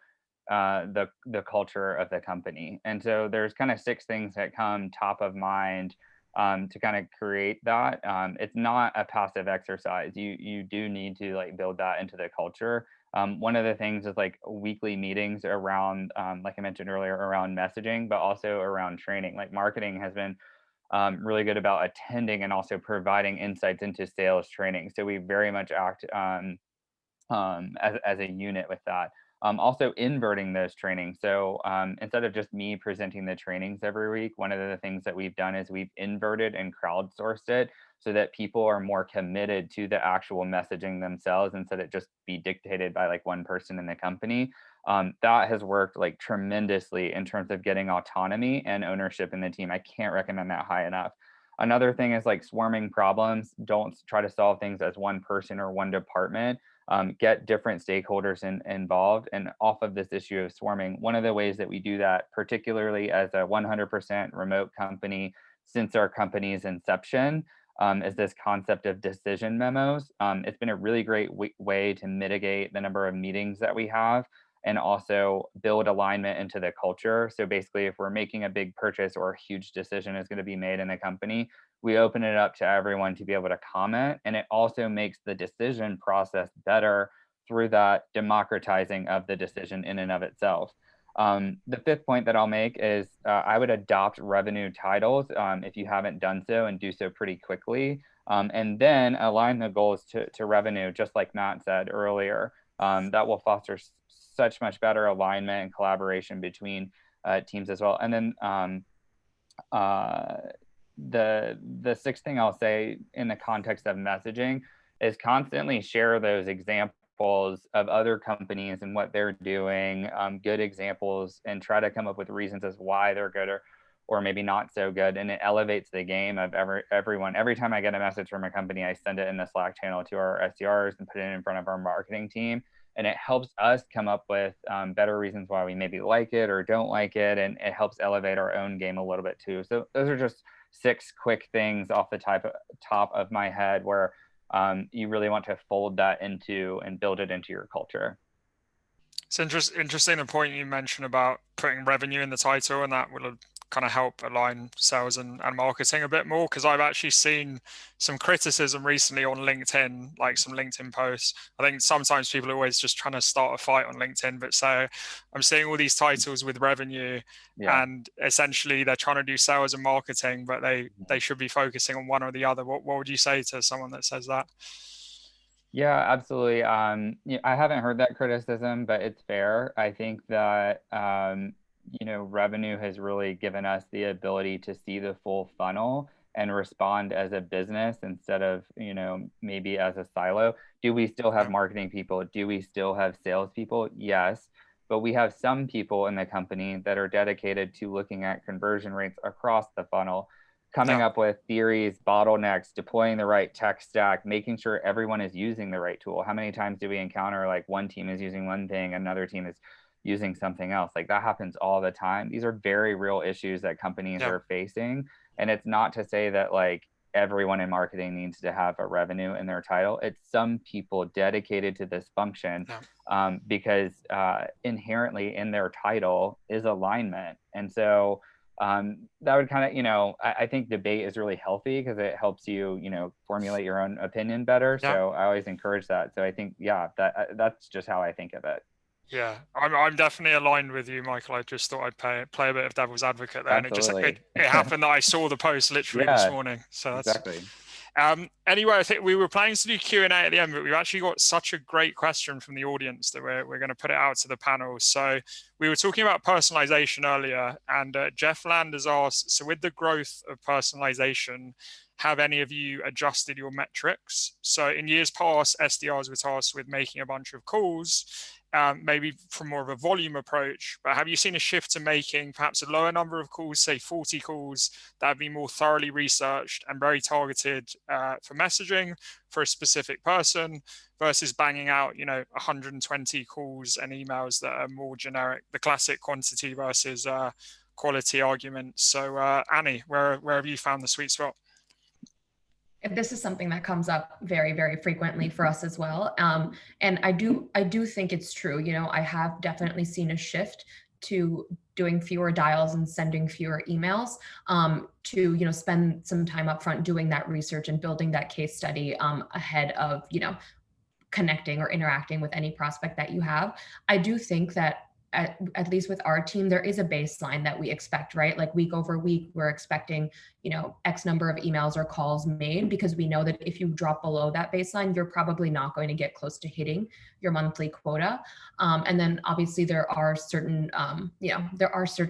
the culture of the company. And so there's kind of 6 things that come top of mind to kind of create that. It's not a passive exercise. You do need to like build that into the culture. One of the things is like weekly meetings around, like I mentioned earlier, around messaging, but also around training. Like marketing has been really good about attending and also providing insights into sales training. So we very much act as a unit with that. Also inverting those trainings. So instead of just me presenting the trainings every week, one of the things that we've done is we've inverted and crowdsourced it so that people are more committed to the actual messaging themselves instead of just be dictated by like one person in the company. That has worked like tremendously in terms of getting autonomy and ownership in the team. I can't recommend that high enough. Another thing is like swarming problems. Don't try to solve things as one person or one department. Get different stakeholders involved. And off of this issue of swarming, one of the ways that we do that, particularly as a 100% remote company since our company's inception, is this concept of decision memos. It's been a really great way to mitigate the number of meetings that we have and also build alignment into the culture. So basically, if we're making a big purchase or a huge decision is going to be made in the company, we open it up to everyone to be able to comment. And it also makes the decision process better through that democratizing of the decision in and of itself. The 5th point that I'll make is I would adopt revenue titles if you haven't done so, and do so pretty quickly. And then align the goals to revenue, just like Matt said earlier. That will foster such much better alignment and collaboration between teams as well. And then the 6th thing I'll say in the context of messaging is constantly share those examples of other companies and what they're doing, good examples, and try to come up with reasons as why they're good or maybe not so good. And it elevates the game of everyone. Every time I get a message from a company, I send it in the Slack channel to our SDRs and put it in front of our marketing team. And it helps us come up with better reasons why we maybe like it or don't like it. And it helps elevate our own game a little bit too. So those are just 6 quick things off the top of my head where you really want to fold that into and build it into your culture. It's interesting the point you mentioned about putting revenue in the title, and that will kind of help align sales and marketing a bit more, because I've actually seen some criticism recently on LinkedIn, like some LinkedIn posts. I think sometimes people are always just trying to start a fight on LinkedIn, but so I'm seeing all these titles with revenue, and essentially they're trying to do sales and marketing, but they should be focusing on one or the other. What would you say to someone that says that? Yeah, absolutely. I haven't heard that criticism, but it's fair. I think that revenue has really given us the ability to see the full funnel and respond as a business instead of, maybe as a silo. Do we still have marketing people? Do we still have salespeople? Yes. But we have some people in the company that are dedicated to looking at conversion rates across the funnel, coming up with theories, bottlenecks, deploying the right tech stack, making sure everyone is using the right tool. How many times do we encounter like one team is using one thing, another team is using something else? Like that happens all the time. These are very real issues that companies are facing. And it's not to say that like everyone in marketing needs to have a revenue in their title. It's some people dedicated to this function because inherently in their title is alignment. And so that would kind of, I think debate is really healthy because it helps you, formulate your own opinion better. So I always encourage that. So I think, that's just how I think of it. Yeah, I'm definitely aligned with you, Michael. I just thought I'd play a bit of devil's advocate there. Absolutely. And it happened that I saw the post literally this morning. So that's exactly. Anyway, I think we were planning to do Q&A at the end, but we've actually got such a great question from the audience that we're going to put it out to the panel. So we were talking about personalization earlier, and Jeff Land has asked, so with the growth of personalization, have any of you adjusted your metrics? So in years past, SDRs were tasked with making a bunch of calls, maybe from more of a volume approach, but have you seen a shift to making perhaps a lower number of calls, say 40 calls, that have been more thoroughly researched and very targeted for messaging for a specific person versus banging out, 120 calls and emails that are more generic, the classic quantity versus quality arguments. So Annie, where have you found the sweet spot? This is something that comes up very, very frequently for us as well. And I do think it's true. I have definitely seen a shift to doing fewer dials and sending fewer emails, to spend some time up front doing that research and building that case study ahead of connecting or interacting with any prospect that you have. I do think that at least with our team, there is a baseline that we expect, right? Like week over week, we're expecting, X number of emails or calls made, because we know that if you drop below that baseline, you're probably not going to get close to hitting your monthly quota. And then obviously there are certain,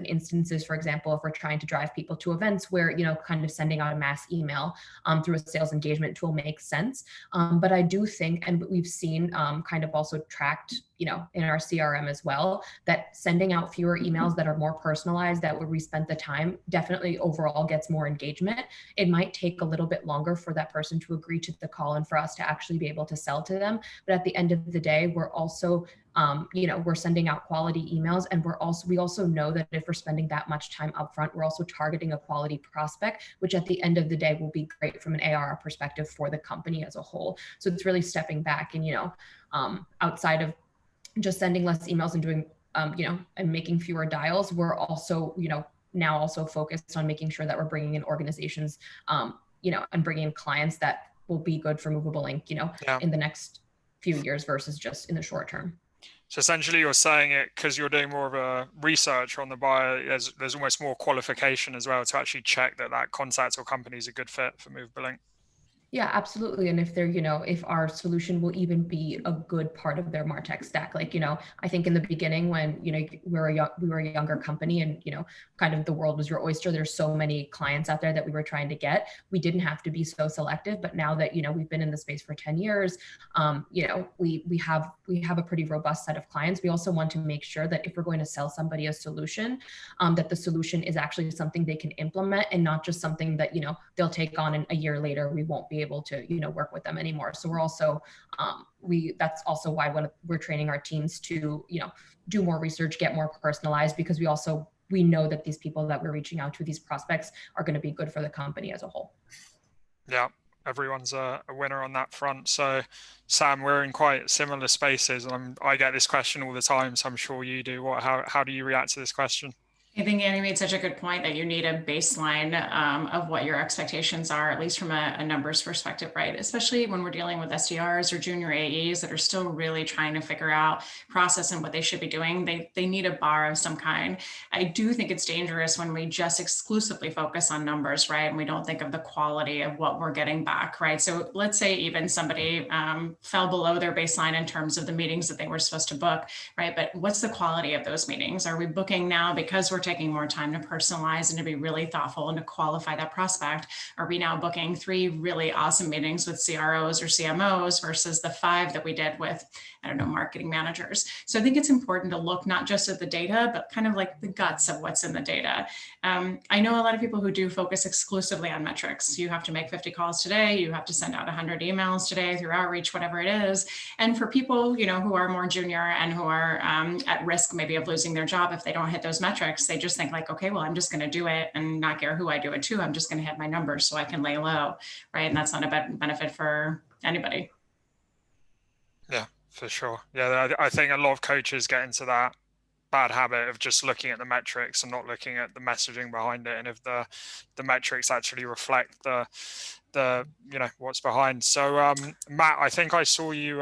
instances, for example, if we're trying to drive people to events where, kind of sending out a mass email through a sales engagement tool makes sense. But I do think, and we've seen kind of also tracked, in our CRM as well, that sending out fewer emails that are more personalized, that where we spent the time, definitely overall gets more engagement. It might take a little bit longer for that person to agree to the call and for us to actually be able to sell to them. But at the end of the day, we're also we're sending out quality emails, and we also know that if we're spending that much time upfront, we're also targeting a quality prospect, which at the end of the day will be great from an ARR perspective for the company as a whole. So it's really stepping back and, outside of just sending less emails and doing, and making fewer dials, we're also, now also focused on making sure that we're bringing in organizations, and bringing in clients that will be good for Movable Ink, in the next few years versus just in the short term. So essentially you're saying it because you're doing more of a research on the buyer, there's almost more qualification as well to actually check that contact or company is a good fit for Movable Ink. Yeah, absolutely. And if they're, if our solution will even be a good part of their MarTech stack, like, I think in the beginning when, we were a younger company and, kind of the world was your oyster, there's so many clients out there that we were trying to get, we didn't have to be so selective. But now that, we've been in the space for 10 years, we have a pretty robust set of clients. We also want to make sure that if we're going to sell somebody a solution, that the solution is actually something they can implement and not just something that, they'll take on and a year later, we won't be able to, work with them anymore. So we're also, that's also why when we're training our teams to, do more research, get more personalized, because we know that these people that we're reaching out to, these prospects, are going to be good for the company as a whole. Yeah, everyone's a winner on that front. So Sam, we're in quite similar spaces, and I get this question all the time, so I'm sure you do. How do you react to this question? I think Annie made such a good point that you need a baseline of what your expectations are, at least from a numbers perspective, right? Especially when we're dealing with SDRs or junior AEs that are still really trying to figure out process and what they should be doing. They need a bar of some kind. I do think it's dangerous when we just exclusively focus on numbers, right? And we don't think of the quality of what we're getting back, right? So let's say even somebody fell below their baseline in terms of the meetings that they were supposed to book, right? But what's the quality of those meetings? Are we booking now because we're taking more time to personalize and to be really thoughtful and to qualify that prospect? Are we now booking 3 really awesome meetings with CROs or CMOs versus the 5 that we did with, marketing managers? So I think it's important to look not just at the data, but kind of like the guts of what's in the data. I know a lot of people who do focus exclusively on metrics. You have to make 50 calls today. You have to send out 100 emails today through outreach, whatever it is. And for people, who are more junior and who are at risk maybe of losing their job if they don't hit those metrics, they just think like, okay, well, I'm just going to do it and not care who I do it to. I'm just going to hit my numbers so I can lay low, right? And that's not a benefit for anybody. Yeah, for sure. Yeah, I think a lot of coaches get into that bad habit of just looking at the metrics and not looking at the messaging behind it, and if the metrics actually reflect the what's behind. So Matt, I think I saw you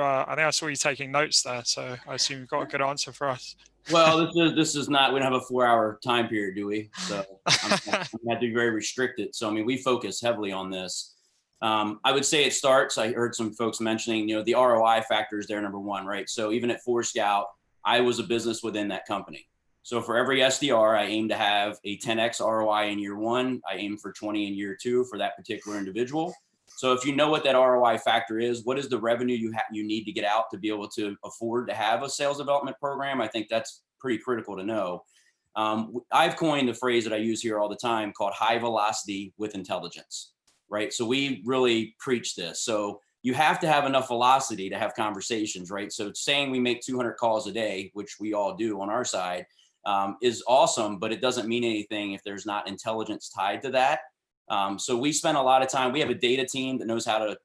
taking notes there, so I assume you've got a good answer for us. Well, this is not, we don't have a 4-hour time period, do we? So I'm going to be very restricted. So, we focus heavily on this. I would say it starts, I heard some folks mentioning, the ROI factor is there, number one, right? So even at Scout, I was a business within that company. So for every SDR, I aim to have a 10x ROI in year 1. I aim for 20 in year 2 for that particular individual. So if you know what that ROI factor is, what is the revenue you need to get out to be able to afford to have a sales development program? I think that's pretty critical to know. I've coined the phrase that I use here all the time called high velocity with intelligence, right? So we really preach this. So you have to have enough velocity to have conversations, right? So saying we make 200 calls a day, which we all do on our side, is awesome, but it doesn't mean anything if there's not intelligence tied to that. So we spend a lot of time. We have a data team that knows how to,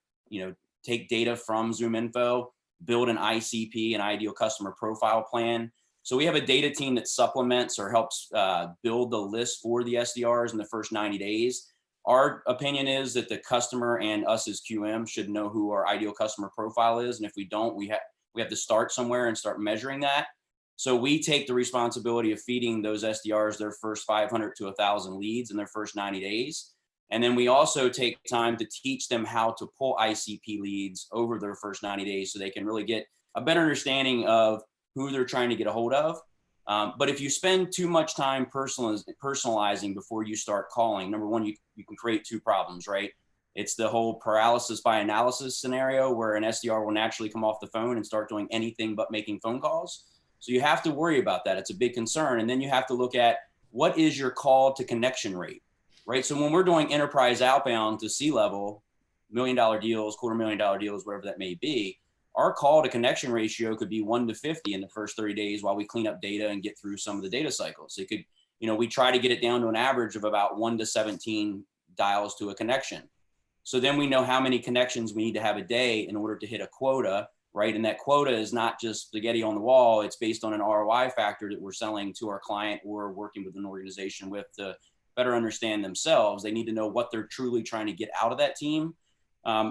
take data from ZoomInfo, build an ICP, an ideal customer profile plan. So we have a data team that supplements or helps build the list for the SDRs in the first 90 days. Our opinion is that the customer and us as QM should know who our ideal customer profile is. And if we don't, we have to start somewhere and start measuring that. So we take the responsibility of feeding those SDRs their first 500 to 1,000 leads in their first 90 days. And then we also take time to teach them how to pull ICP leads over their first 90 days so they can really get a better understanding of who they're trying to get a hold of. But if you spend too much time personalizing before you start calling, number one, you can create two problems, right? It's the whole paralysis by analysis scenario where an SDR will naturally come off the phone and start doing anything but making phone calls. So you have to worry about that. It's a big concern. And then you have to look at what is your call to connection rate, right? So when we're doing enterprise outbound to C-level, $1 million deals, $250,000 deals, whatever that may be, our call to connection ratio could be 1 to 50 in the first 30 days while we clean up data and get through some of the data cycles. It could, we try to get it down to an average of about 1 to 17 dials to a connection. So then we know how many connections we need to have a day in order to hit a quota, right? And that quota is not just spaghetti on the wall. It's based on an ROI factor that we're selling to our client or working with an organization with to better understand themselves. They need to know what they're truly trying to get out of that team.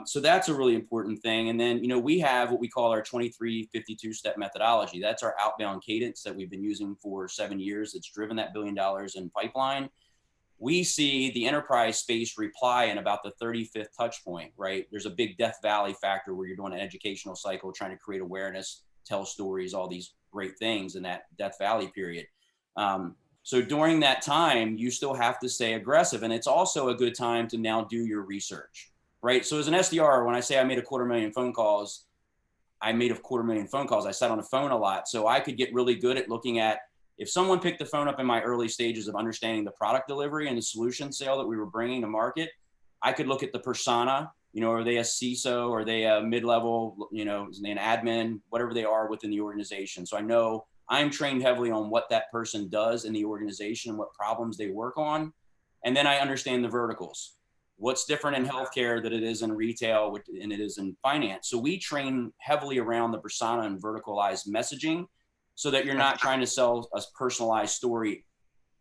So that's a really important thing. And then, we have what we call our 23-52 step methodology. That's our outbound cadence that we've been using for 7 years. It's driven that $1 billion in pipeline. We see the enterprise space reply in about the 35th touch point, right? There's a big Death Valley factor where you're doing an educational cycle, trying to create awareness, tell stories, all these great things in that Death Valley period. So during that time, you still have to stay aggressive. And it's also a good time to now do your research, right? So as an SDR, when I say I made 250,000 phone calls, I made 250,000 phone calls. I sat on the phone a lot. So I could get really good at looking at, if someone picked the phone up in my early stages of understanding the product delivery and the solution sale that we were bringing to market, I could look at the persona, are they a CISO? Are they a mid-level, is they an admin, whatever they are within the organization. So I know I'm trained heavily on what that person does in the organization, what problems they work on. And then I understand the verticals. What's different in healthcare that it is in retail and it is in finance. So we train heavily around the persona and verticalized messaging so that you're not trying to sell a personalized story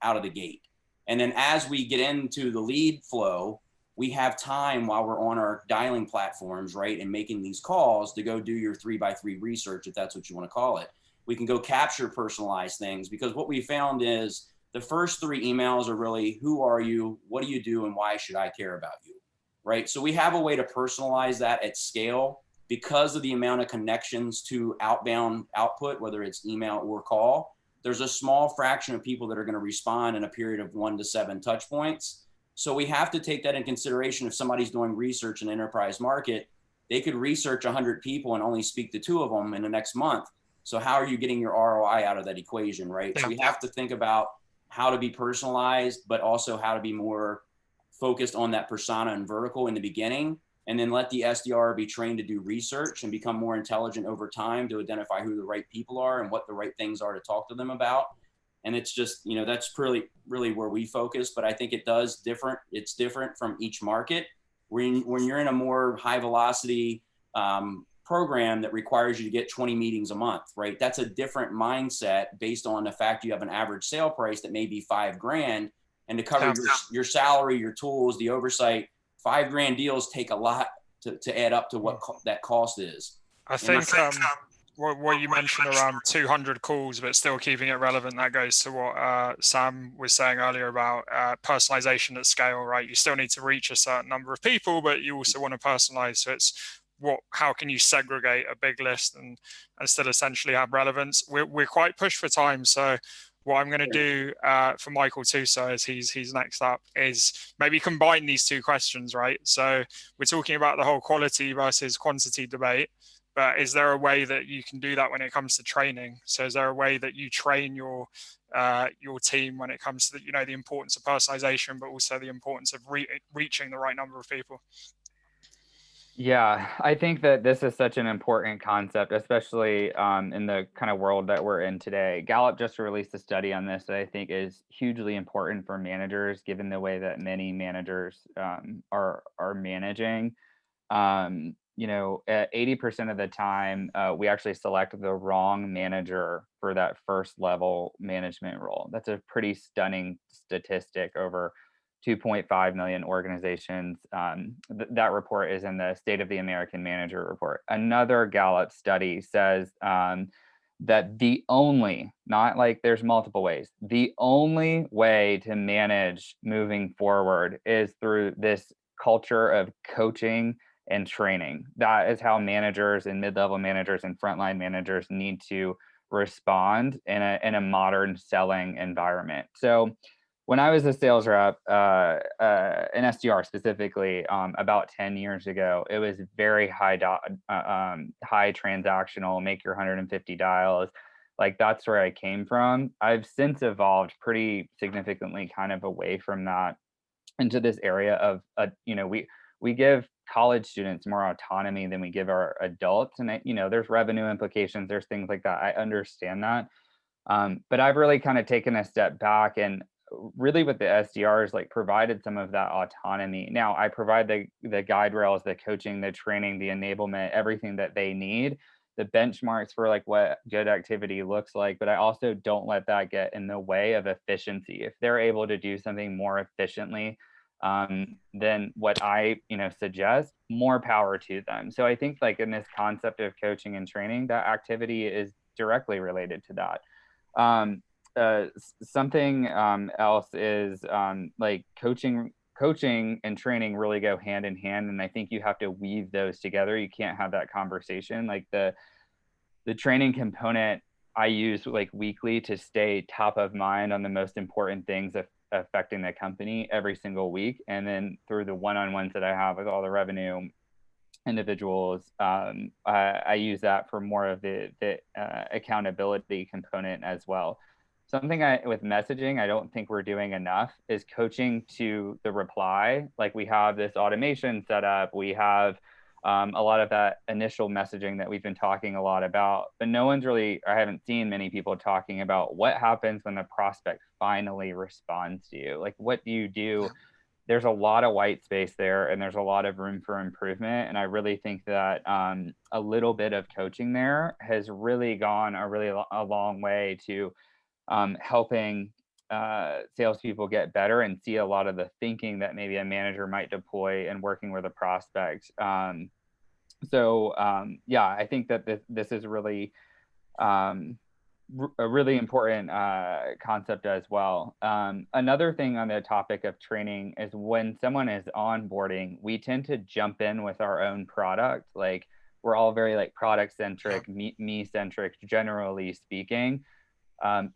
out of the gate. And then as we get into the lead flow, we have time while we're on our dialing platforms, right, and making these calls to go do your 3x3 research, if that's what you want to call it. We can go capture personalized things, because what we found is the first 3 emails are really, who are you, what do you do, and why should I care about you, right? So we have a way to personalize that at scale because of the amount of connections to outbound output, whether it's email or call. There's a small fraction of people that are going to respond in a period of 1 to 7 touch points. So we have to take that in consideration. If somebody's doing research in the enterprise market, they could research 100 people and only speak to 2 of them in the next month. So how are you getting your ROI out of that equation, right? So we have to think about how to be personalized, but also how to be more focused on that persona and vertical in the beginning, and then let the SDR be trained to do research and become more intelligent over time to identify who the right people are and what the right things are to talk to them about. And it's just, that's really where we focus, but I think it's different from each market. When you're in a more high velocity program that requires you to get 20 meetings a month, right? That's a different mindset based on the fact you have an average sale price that may be $5,000, and to cover your salary, your tools, the oversight, $5,000 deals take a lot to add up to what that cost is. I think what you mentioned around 200 calls, but still keeping it relevant, that goes to what Sam was saying earlier about personalization at scale, right? You still need to reach a certain number of people, but you also want to personalize. So it's how can you segregate a big list and still essentially have relevance? We're quite pushed for time, so what I'm going to do for Michael Tuso, as he's next up, is maybe combine these 2 questions, right? So we're talking about the whole quality versus quantity debate, but is there a way that you can do that when it comes to training? So is there a way that you train your team when it comes to the importance of personalization, but also the importance of reaching the right number of people? Yeah, I think that this is such an important concept, especially in the kind of world that we're in today. Gallup just released a study on this that I think is hugely important for managers, given the way that many managers are managing. 80% of the time, we actually select the wrong manager for that first level management role. That's a pretty stunning statistic over 2.5 million organizations. That report is in the State of the American Manager report. Another Gallup study says that the only, not like there's multiple ways, the only way to manage moving forward is through this culture of coaching and training. That is how managers and mid-level managers and frontline managers need to respond in a modern selling environment. So when I was a sales rep, an SDR specifically, about 10 years ago, it was very high transactional, make your 150 dials. Like that's where I came from. I've since evolved pretty significantly kind of away from that into this area of, we give college students more autonomy than we give our adults. And, there's revenue implications, there's things like that. I understand that. But I've really kind of taken a step back and really with the SDRs, like provided some of that autonomy. Now I provide the guide rails, the coaching, the training, the enablement, everything that they need, the benchmarks for like what good activity looks like. But I also don't let that get in the way of efficiency. If they're able to do something more efficiently than what I, suggest, more power to them. So I think like in this concept of coaching and training, that activity is directly related to that. Something else is like coaching and training really go hand in hand, and I think you have to weave those together. You can't have that conversation. Like the training component I use like weekly to stay top of mind on the most important things affecting the company every single week, and then through the one-on-ones that I have with all the revenue individuals, I use that for more of the accountability component as well. Something with messaging, I don't think we're doing enough is coaching to the reply. Like we have this automation set up, we have a lot of that initial messaging that we've been talking a lot about, but no one's really, I haven't seen many people talking about what happens when the prospect finally responds to you. Like, what do you do? There's a lot of white space there and there's a lot of room for improvement. And I really think that a little bit of coaching there has really gone a long way to helping salespeople get better and see a lot of the thinking that maybe a manager might deploy in working with a prospect. Yeah, I think that this is really a really important concept as well. Another thing on the topic of training is when someone is onboarding, we tend to jump in with our own product. Like we're all very like product centric, me centric, generally speaking.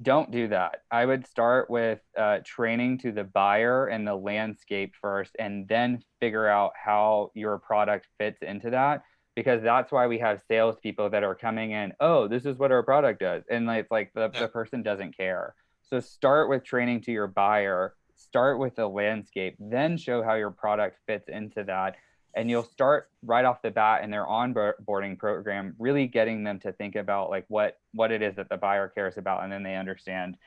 Don't do that. I would start with training to the buyer and the landscape first, and then figure out how your product fits into that. Because that's why we have salespeople that are coming in. Oh, this is what our product does, and it's like the person doesn't care. So start with training to your buyer. Start with the landscape, then show how your product fits into that. And you'll start right off the bat in their onboarding program, really getting them to think about like what it is that the buyer cares about, and then they understand.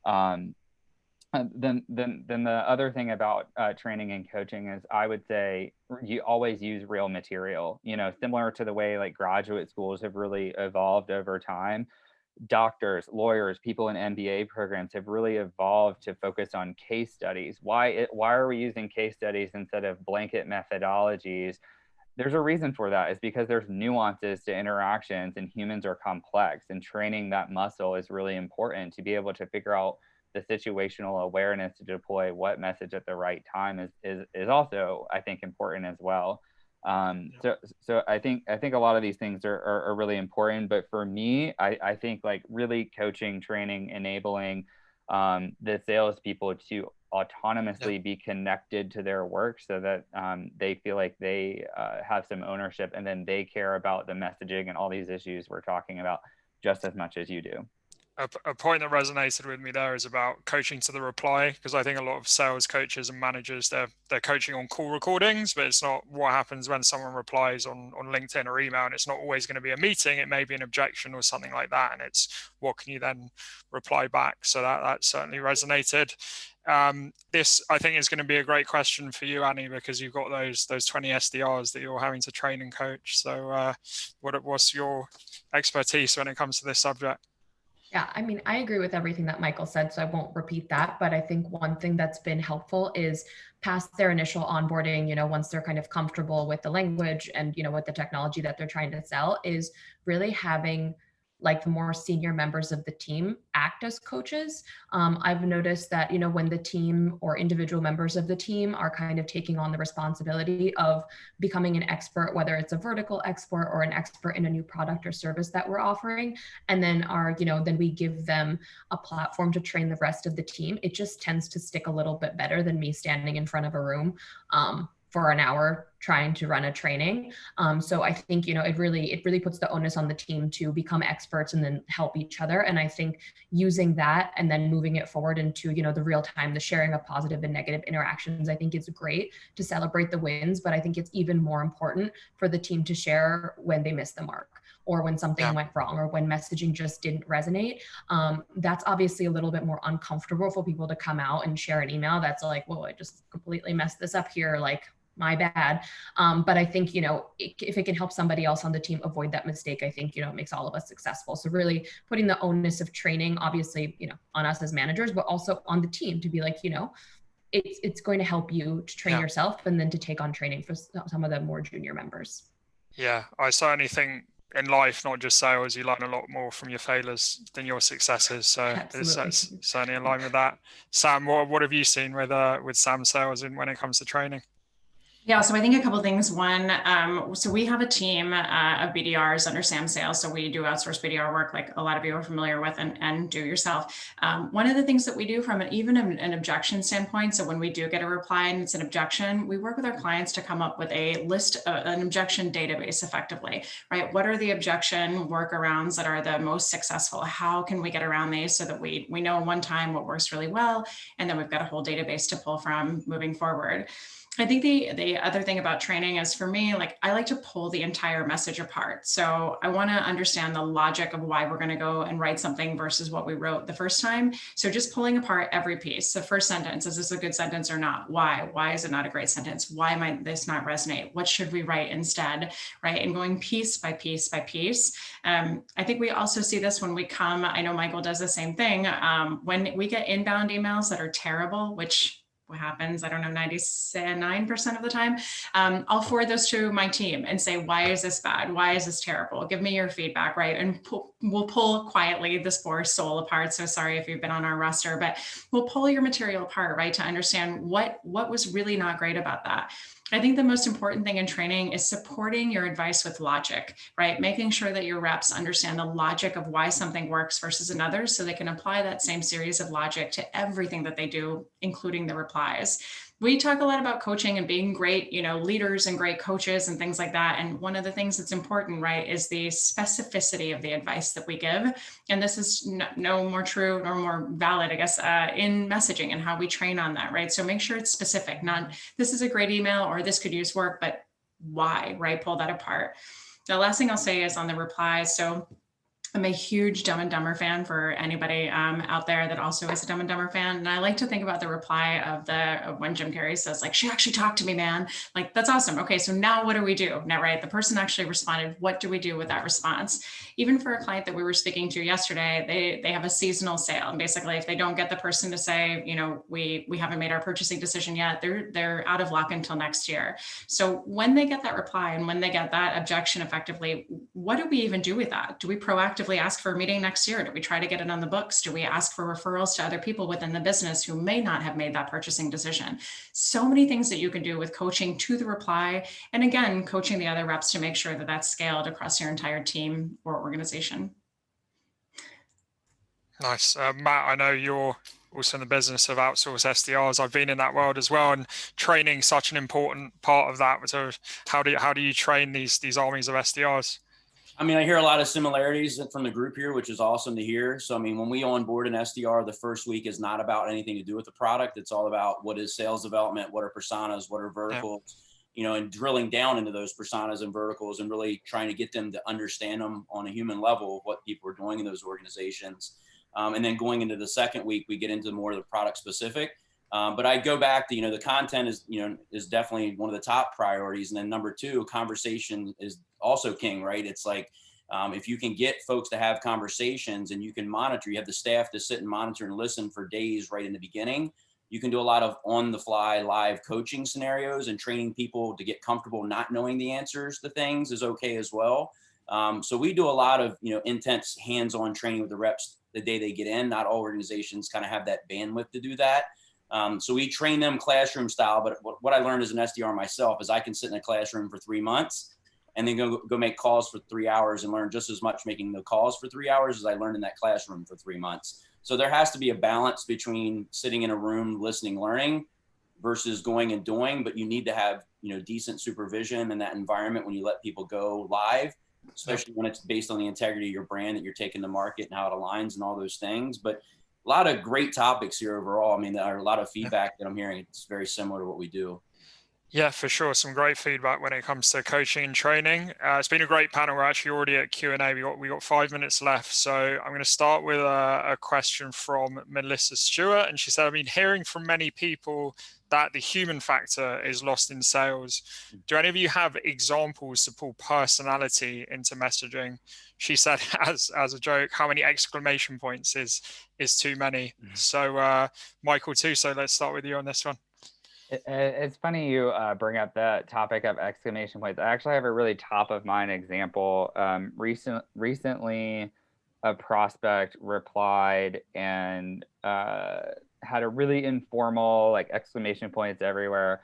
Then the other thing about training and coaching is I would say you always use real material. Similar to the way like graduate schools have really evolved over time. Doctors, lawyers, people in MBA programs have really evolved to focus on case studies. Why are we using case studies instead of blanket methodologies? There's a reason for that. Is because there's nuances to interactions and humans are complex, and training that muscle is really important to be able to figure out the situational awareness to deploy what message at the right time is also, I think, important as well. So I think a lot of these things are really important, but for me, I think like really coaching, training, enabling the salespeople to autonomously be connected to their work so that they feel like they have some ownership, and then they care about the messaging and all these issues we're talking about just as much as you do. A point that resonated with me there is about coaching to the reply, because I think a lot of sales coaches and managers, they're coaching on call recordings, but it's not what happens when someone replies on LinkedIn or email. And it's not always going to be a meeting. It may be an objection or something like that. And it's what can you then reply back? So that certainly resonated. This, I think, is going to be a great question for you, Annie, because you've got those 20 SDRs that you're having to train and coach. So what's your expertise when it comes to this subject? Yeah, I mean, I agree with everything that Michael said, so I won't repeat that. But I think one thing that's been helpful is past their initial onboarding, once they're kind of comfortable with the language and, with the technology that they're trying to sell, is really having like the more senior members of the team act as coaches. I've noticed that, when the team or individual members of the team are kind of taking on the responsibility of becoming an expert, whether it's a vertical expert or an expert in a new product or service that we're offering, and then then we give them a platform to train the rest of the team, it just tends to stick a little bit better than me standing in front of a room for an hour trying to run a training. So I think, it really puts the onus on the team to become experts and then help each other. And I think using that and then moving it forward into, the real time, the sharing of positive and negative interactions, I think it's great to celebrate the wins, but I think it's even more important for the team to share when they miss the mark, or when something went wrong, or when messaging just didn't resonate. That's obviously a little bit more uncomfortable for people to come out and share an email that's like, whoa, I just completely messed this up here. Like, my bad. But I think, if it can help somebody else on the team avoid that mistake, I think, it makes all of us successful. So really putting the onus of training, obviously, on us as managers, but also on the team to be like, it's going to help you to train yourself and then to take on training for some of the more junior members. Yeah, I certainly think in life, not just sales, you learn a lot more from your failures than your successes. So it's certainly in line with that. Sam, what have you seen with Sam sales when it comes to training? Yeah, so I think a couple of things. One, so we have a team of BDRs under Sam Sales. So we do outsource BDR work, like a lot of you are familiar with and do yourself. One of the things that we do from even an objection standpoint, so when we do get a reply and it's an objection, we work with our clients to come up with a list, an objection database effectively, right? What are the objection workarounds that are the most successful? How can we get around these so that we know one time what works really well, and then we've got a whole database to pull from moving forward. I think the other thing about training is, for me, like, I like to pull the entire message apart. So I want to understand the logic of why we're going to go and write something versus what we wrote the first time. So just pulling apart every piece. The first sentence, is this a good sentence or not? Why? Why is it not a great sentence? Why might this not resonate? What should we write instead? Right? And going piece by piece by piece. I think we also see this when we come, I know Michael does the same thing. When we get inbound emails that are terrible, which what happens, I don't know, 99% of the time, I'll forward those to my team and say, why is this bad? Why is this terrible? Give me your feedback, right? And we'll pull quietly this poor soul apart. So sorry if you've been on our roster, but we'll pull your material apart, right? To understand what was really not great about that. I think the most important thing in training is supporting your advice with logic, right? Making sure that your reps understand the logic of why something works versus another, so they can apply that same series of logic to everything that they do, including the replies. We talk a lot about coaching and being great, leaders and great coaches and things like that. And one of the things that's important, right, is the specificity of the advice that we give. And this is no more true nor more valid, I guess, in messaging and how we train on that, right? So make sure it's specific, not this is a great email or this could use work, but why, right? Pull that apart. The last thing I'll say is on the replies. So I'm a huge Dumb and Dumber fan, for anybody out there that also is a Dumb and Dumber fan. And I like to think about the reply of when Jim Carrey says, like, she actually talked to me, man. Like, that's awesome. Okay, so now what do we do? Now, right, the person actually responded. What do we do with that response? Even for a client that we were speaking to yesterday, they have a seasonal sale. And basically, if they don't get the person to say, we haven't made our purchasing decision yet, they're out of luck until next year. So when they get that reply and when they get that objection effectively, what do we even do with that? Do we proactively ask for a meeting next year? Do we try to get it on the books? Do we ask for referrals to other people within the business who may not have made that purchasing decision? So many things that you can do with coaching to the reply. And again, coaching the other reps to make sure that that's scaled across your entire team or organization. Nice. Matt, I know you're also in the business of outsource SDRs. I've been in that world as well, and training such an important part of that. So how do you train these armies of SDRs? I mean, I hear a lot of similarities from the group here, which is awesome to hear. So, I mean, when we onboard an SDR, the first week is not about anything to do with the product. It's all about what is sales development, what are personas, what are verticals, and drilling down into those personas and verticals and really trying to get them to understand them on a human level, what people are doing in those organizations. And then going into the second week, we get into more of the product specific. But I go back to, the content is definitely one of the top priorities. And then number two, conversation is also king, right? It's like, if you can get folks to have conversations and you can monitor, you have the staff to sit and monitor and listen for days right in the beginning. You can do a lot of on the fly live coaching scenarios, and training people to get comfortable not knowing the answers to things is okay as well. So we do a lot of, intense hands-on training with the reps the day they get in. Not all organizations kind of have that bandwidth to do that. So we train them classroom style, but what I learned as an SDR myself is I can sit in a classroom for 3 months and then go make calls for 3 hours and learn just as much making the calls for 3 hours as I learned in that classroom for 3 months. So there has to be a balance between sitting in a room, listening, learning versus going and doing, but you need to have, decent supervision in that environment when you let people go live, especially when it's based on the integrity of your brand that you're taking to market and how it aligns and all those things. But a lot of great topics here overall. I mean, there are a lot of feedback that I'm hearing. It's very similar to what we do. Yeah, for sure. Some great feedback when it comes to coaching and training. It's been a great panel. We're actually already at Q&A. We got 5 minutes left. So I'm going to start with a question from Melissa Stewart. And she said, I've been hearing from many people that the human factor is lost in sales. Do any of you have examples to pull personality into messaging? She said, as a joke, how many exclamation points is too many? So Michael too. So let's start with you on this one. It's funny you bring up the topic of exclamation points. I actually have a really top of mind example. Recently, a prospect replied and had a really informal, like, exclamation points everywhere.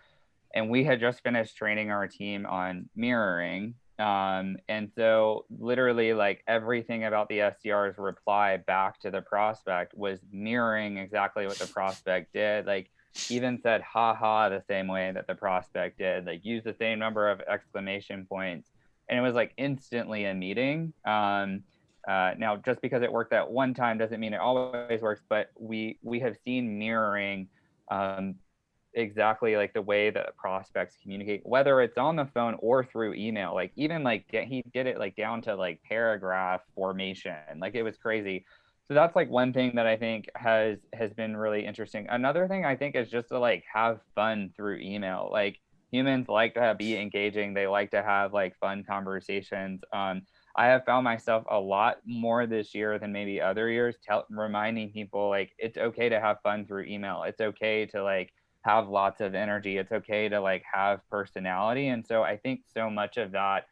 And we had just finished training our team on mirroring. And so literally, like, everything about the SDR's reply back to the prospect was mirroring exactly what the prospect did. Like, even said haha the same way that the prospect did, like used the same number of exclamation points, and it was like instantly a meeting. Now, just because it worked that one time doesn't mean it always works, but we have seen mirroring exactly like the way that prospects communicate, whether it's on the phone or through email. Like, even like he did it like down to like paragraph formation. Like, it was crazy. So that's like one thing that I think has been really interesting. Another thing I think is just to like have fun through email. Like, humans like to be engaging. They like to have like fun conversations. I have found myself a lot more this year than maybe other years reminding people like it's okay to have fun through email. It's okay to like have lots of energy. It's okay to like have personality. And so I think so much of that,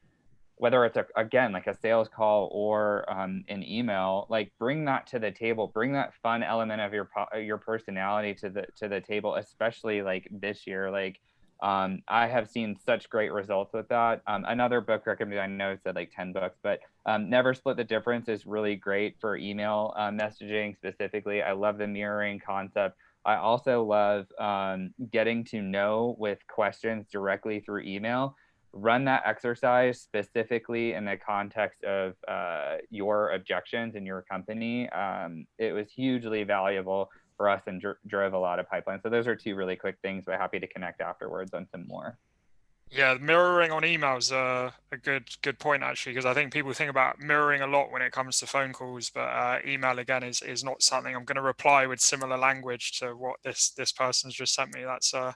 whether it's again like a sales call or an email, like bring that to the table, bring that fun element of your personality to the table, especially like this year. Like, I have seen such great results with that. Another book recommended, I know it said like 10 books, but Never Split the Difference is really great for email messaging specifically. I love the mirroring concept. I also love getting to know with questions directly through email. Run that exercise specifically in the context of your objections in your company. It was hugely valuable for us and drove a lot of pipeline. So those are two really quick things, but happy to connect afterwards on some more. Yeah, mirroring on emails a good point, actually, because I think people think about mirroring a lot when it comes to phone calls, but email again is not something. I'm going to reply with similar language to what this person's just sent me. That's a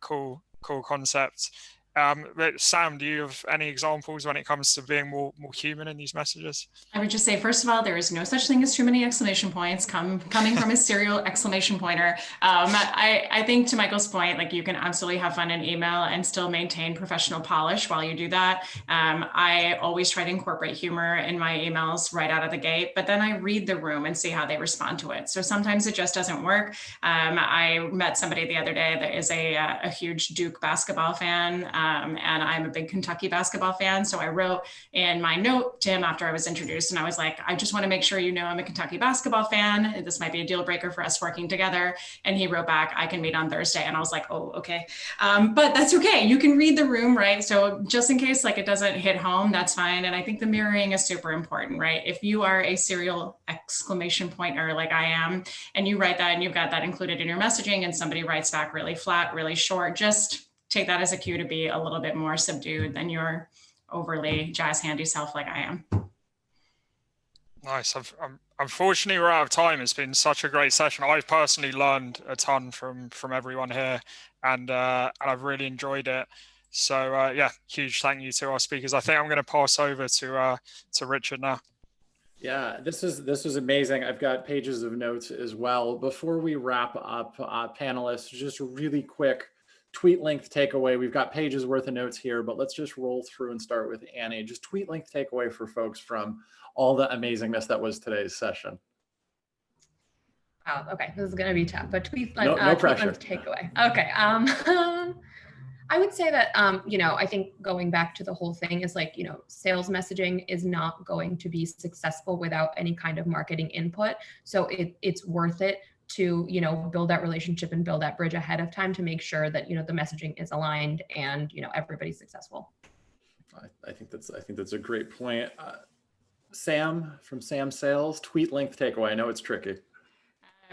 cool concept. But Sam, do you have any examples when it comes to being more human in these messages? I would just say, first of all, there is no such thing as too many exclamation points coming from a serial exclamation pointer. I think, to Michael's point, like, you can absolutely have fun in email and still maintain professional polish while you do that. I always try to incorporate humor in my emails right out of the gate, but then I read the room and see how they respond to it. So sometimes it just doesn't work. I met somebody the other day that is a huge Duke basketball fan. and I'm a big Kentucky basketball fan. So I wrote in my note to him after I was introduced, and I was like, I just want to make sure you know I'm a Kentucky basketball fan. This might be a deal breaker for us working together. And he wrote back, I can meet on Thursday. And I was like, oh, okay. But that's okay. You can read the room, right? So just in case like it doesn't hit home, that's fine. And I think the mirroring is super important, right? If you are a serial exclamation pointer like I am, and you write that and you've got that included in your messaging and somebody writes back really flat, really short, just take that as a cue to be a little bit more subdued than your overly jazz handy self like I am. Nice. Unfortunately, we're out of time. It's been such a great session. I've personally learned a ton from everyone here, and I've really enjoyed it. So yeah, huge thank you to our speakers. I think I'm going to pass over to Richard now. Yeah, this was amazing. I've got pages of notes as well. Before we wrap up, panelists, just a really quick tweet length takeaway. We've got pages worth of notes here, but let's just roll through and start with Annie. Just tweet length takeaway for folks from all the amazingness that was today's session. Wow, okay, this is going to be tough, but tweet No pressure. tweet length takeaway. Okay, I would say that, I think going back to the whole thing is like, sales messaging is not going to be successful without any kind of marketing input. So it's worth it to, build that relationship and build that bridge ahead of time to make sure that, the messaging is aligned and, everybody's successful. I think that's a great point. Sam from Sam Sales, tweet length takeaway. I know it's tricky.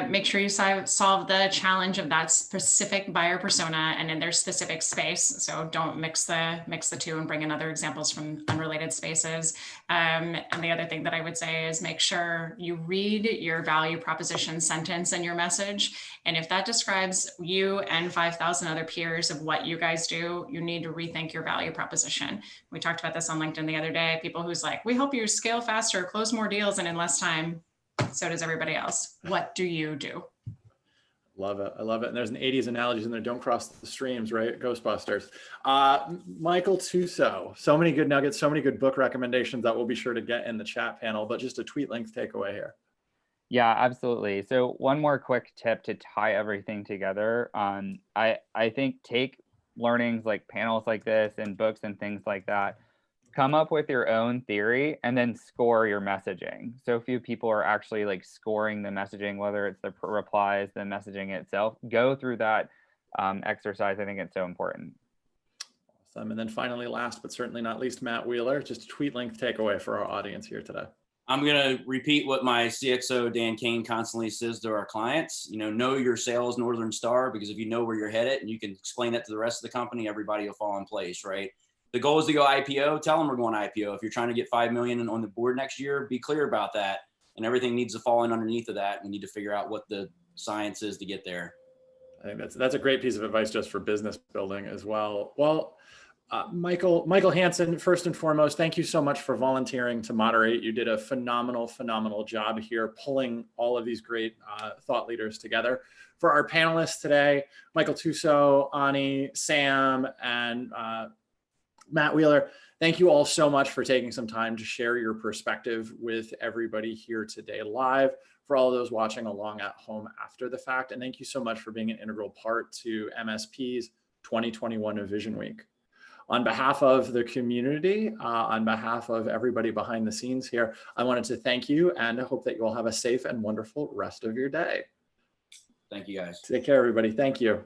Make sure you solve the challenge of that specific buyer persona and in their specific space. So don't mix the two and bring in other examples from unrelated spaces. And the other thing that I would say is make sure you read your value proposition sentence in your message. And if that describes you and 5,000 other peers of what you guys do, you need to rethink your value proposition. We talked about this on LinkedIn the other day. People who's like, we help you scale faster, close more deals, and in less time. So does everybody else. What do you do? Love it. I love it. And there's an 80s analogies in there. Don't cross the streams, right? Ghostbusters. Michael Tuso. So many good nuggets, so many good book recommendations that we'll be sure to get in the chat panel, but just a tweet length takeaway here. Yeah, absolutely. So one more quick tip to tie everything together. I think take learnings like panels like this and books and things like that. Come up with your own theory and then score your messaging. So few people are actually like scoring the messaging, whether it's the replies, the messaging itself. Go through that exercise. I think it's so important. Awesome. And then finally, last but certainly not least, Matt Wheeler, just a tweet length takeaway for our audience here today. I'm going to repeat what my CXO, Dan Kane, constantly says to our clients. Know your sales Northern Star, because if you know where you're headed and you can explain that to the rest of the company, everybody will fall in place, right? The goal is to go IPO. Tell them we're going IPO. If you're trying to get 5 million on the board next year, be clear about that. And everything needs to fall in underneath of that. We need to figure out what the science is to get there. I think that's a great piece of advice just for business building as well. Well, Michael Hansen, first and foremost, thank you so much for volunteering to moderate. You did a phenomenal job here, pulling all of these great thought leaders together. For our panelists today, Michael Tuso, Ani, Sam, and Matt Wheeler, thank you all so much for taking some time to share your perspective with everybody here today live, for all those watching along at home after the fact. And thank you so much for being an integral part to MSP's 2021 Vision Week. On behalf of the community, on behalf of everybody behind the scenes here, I wanted to thank you and hope that you all have a safe and wonderful rest of your day. Thank you, guys. Take care, everybody. Thank you.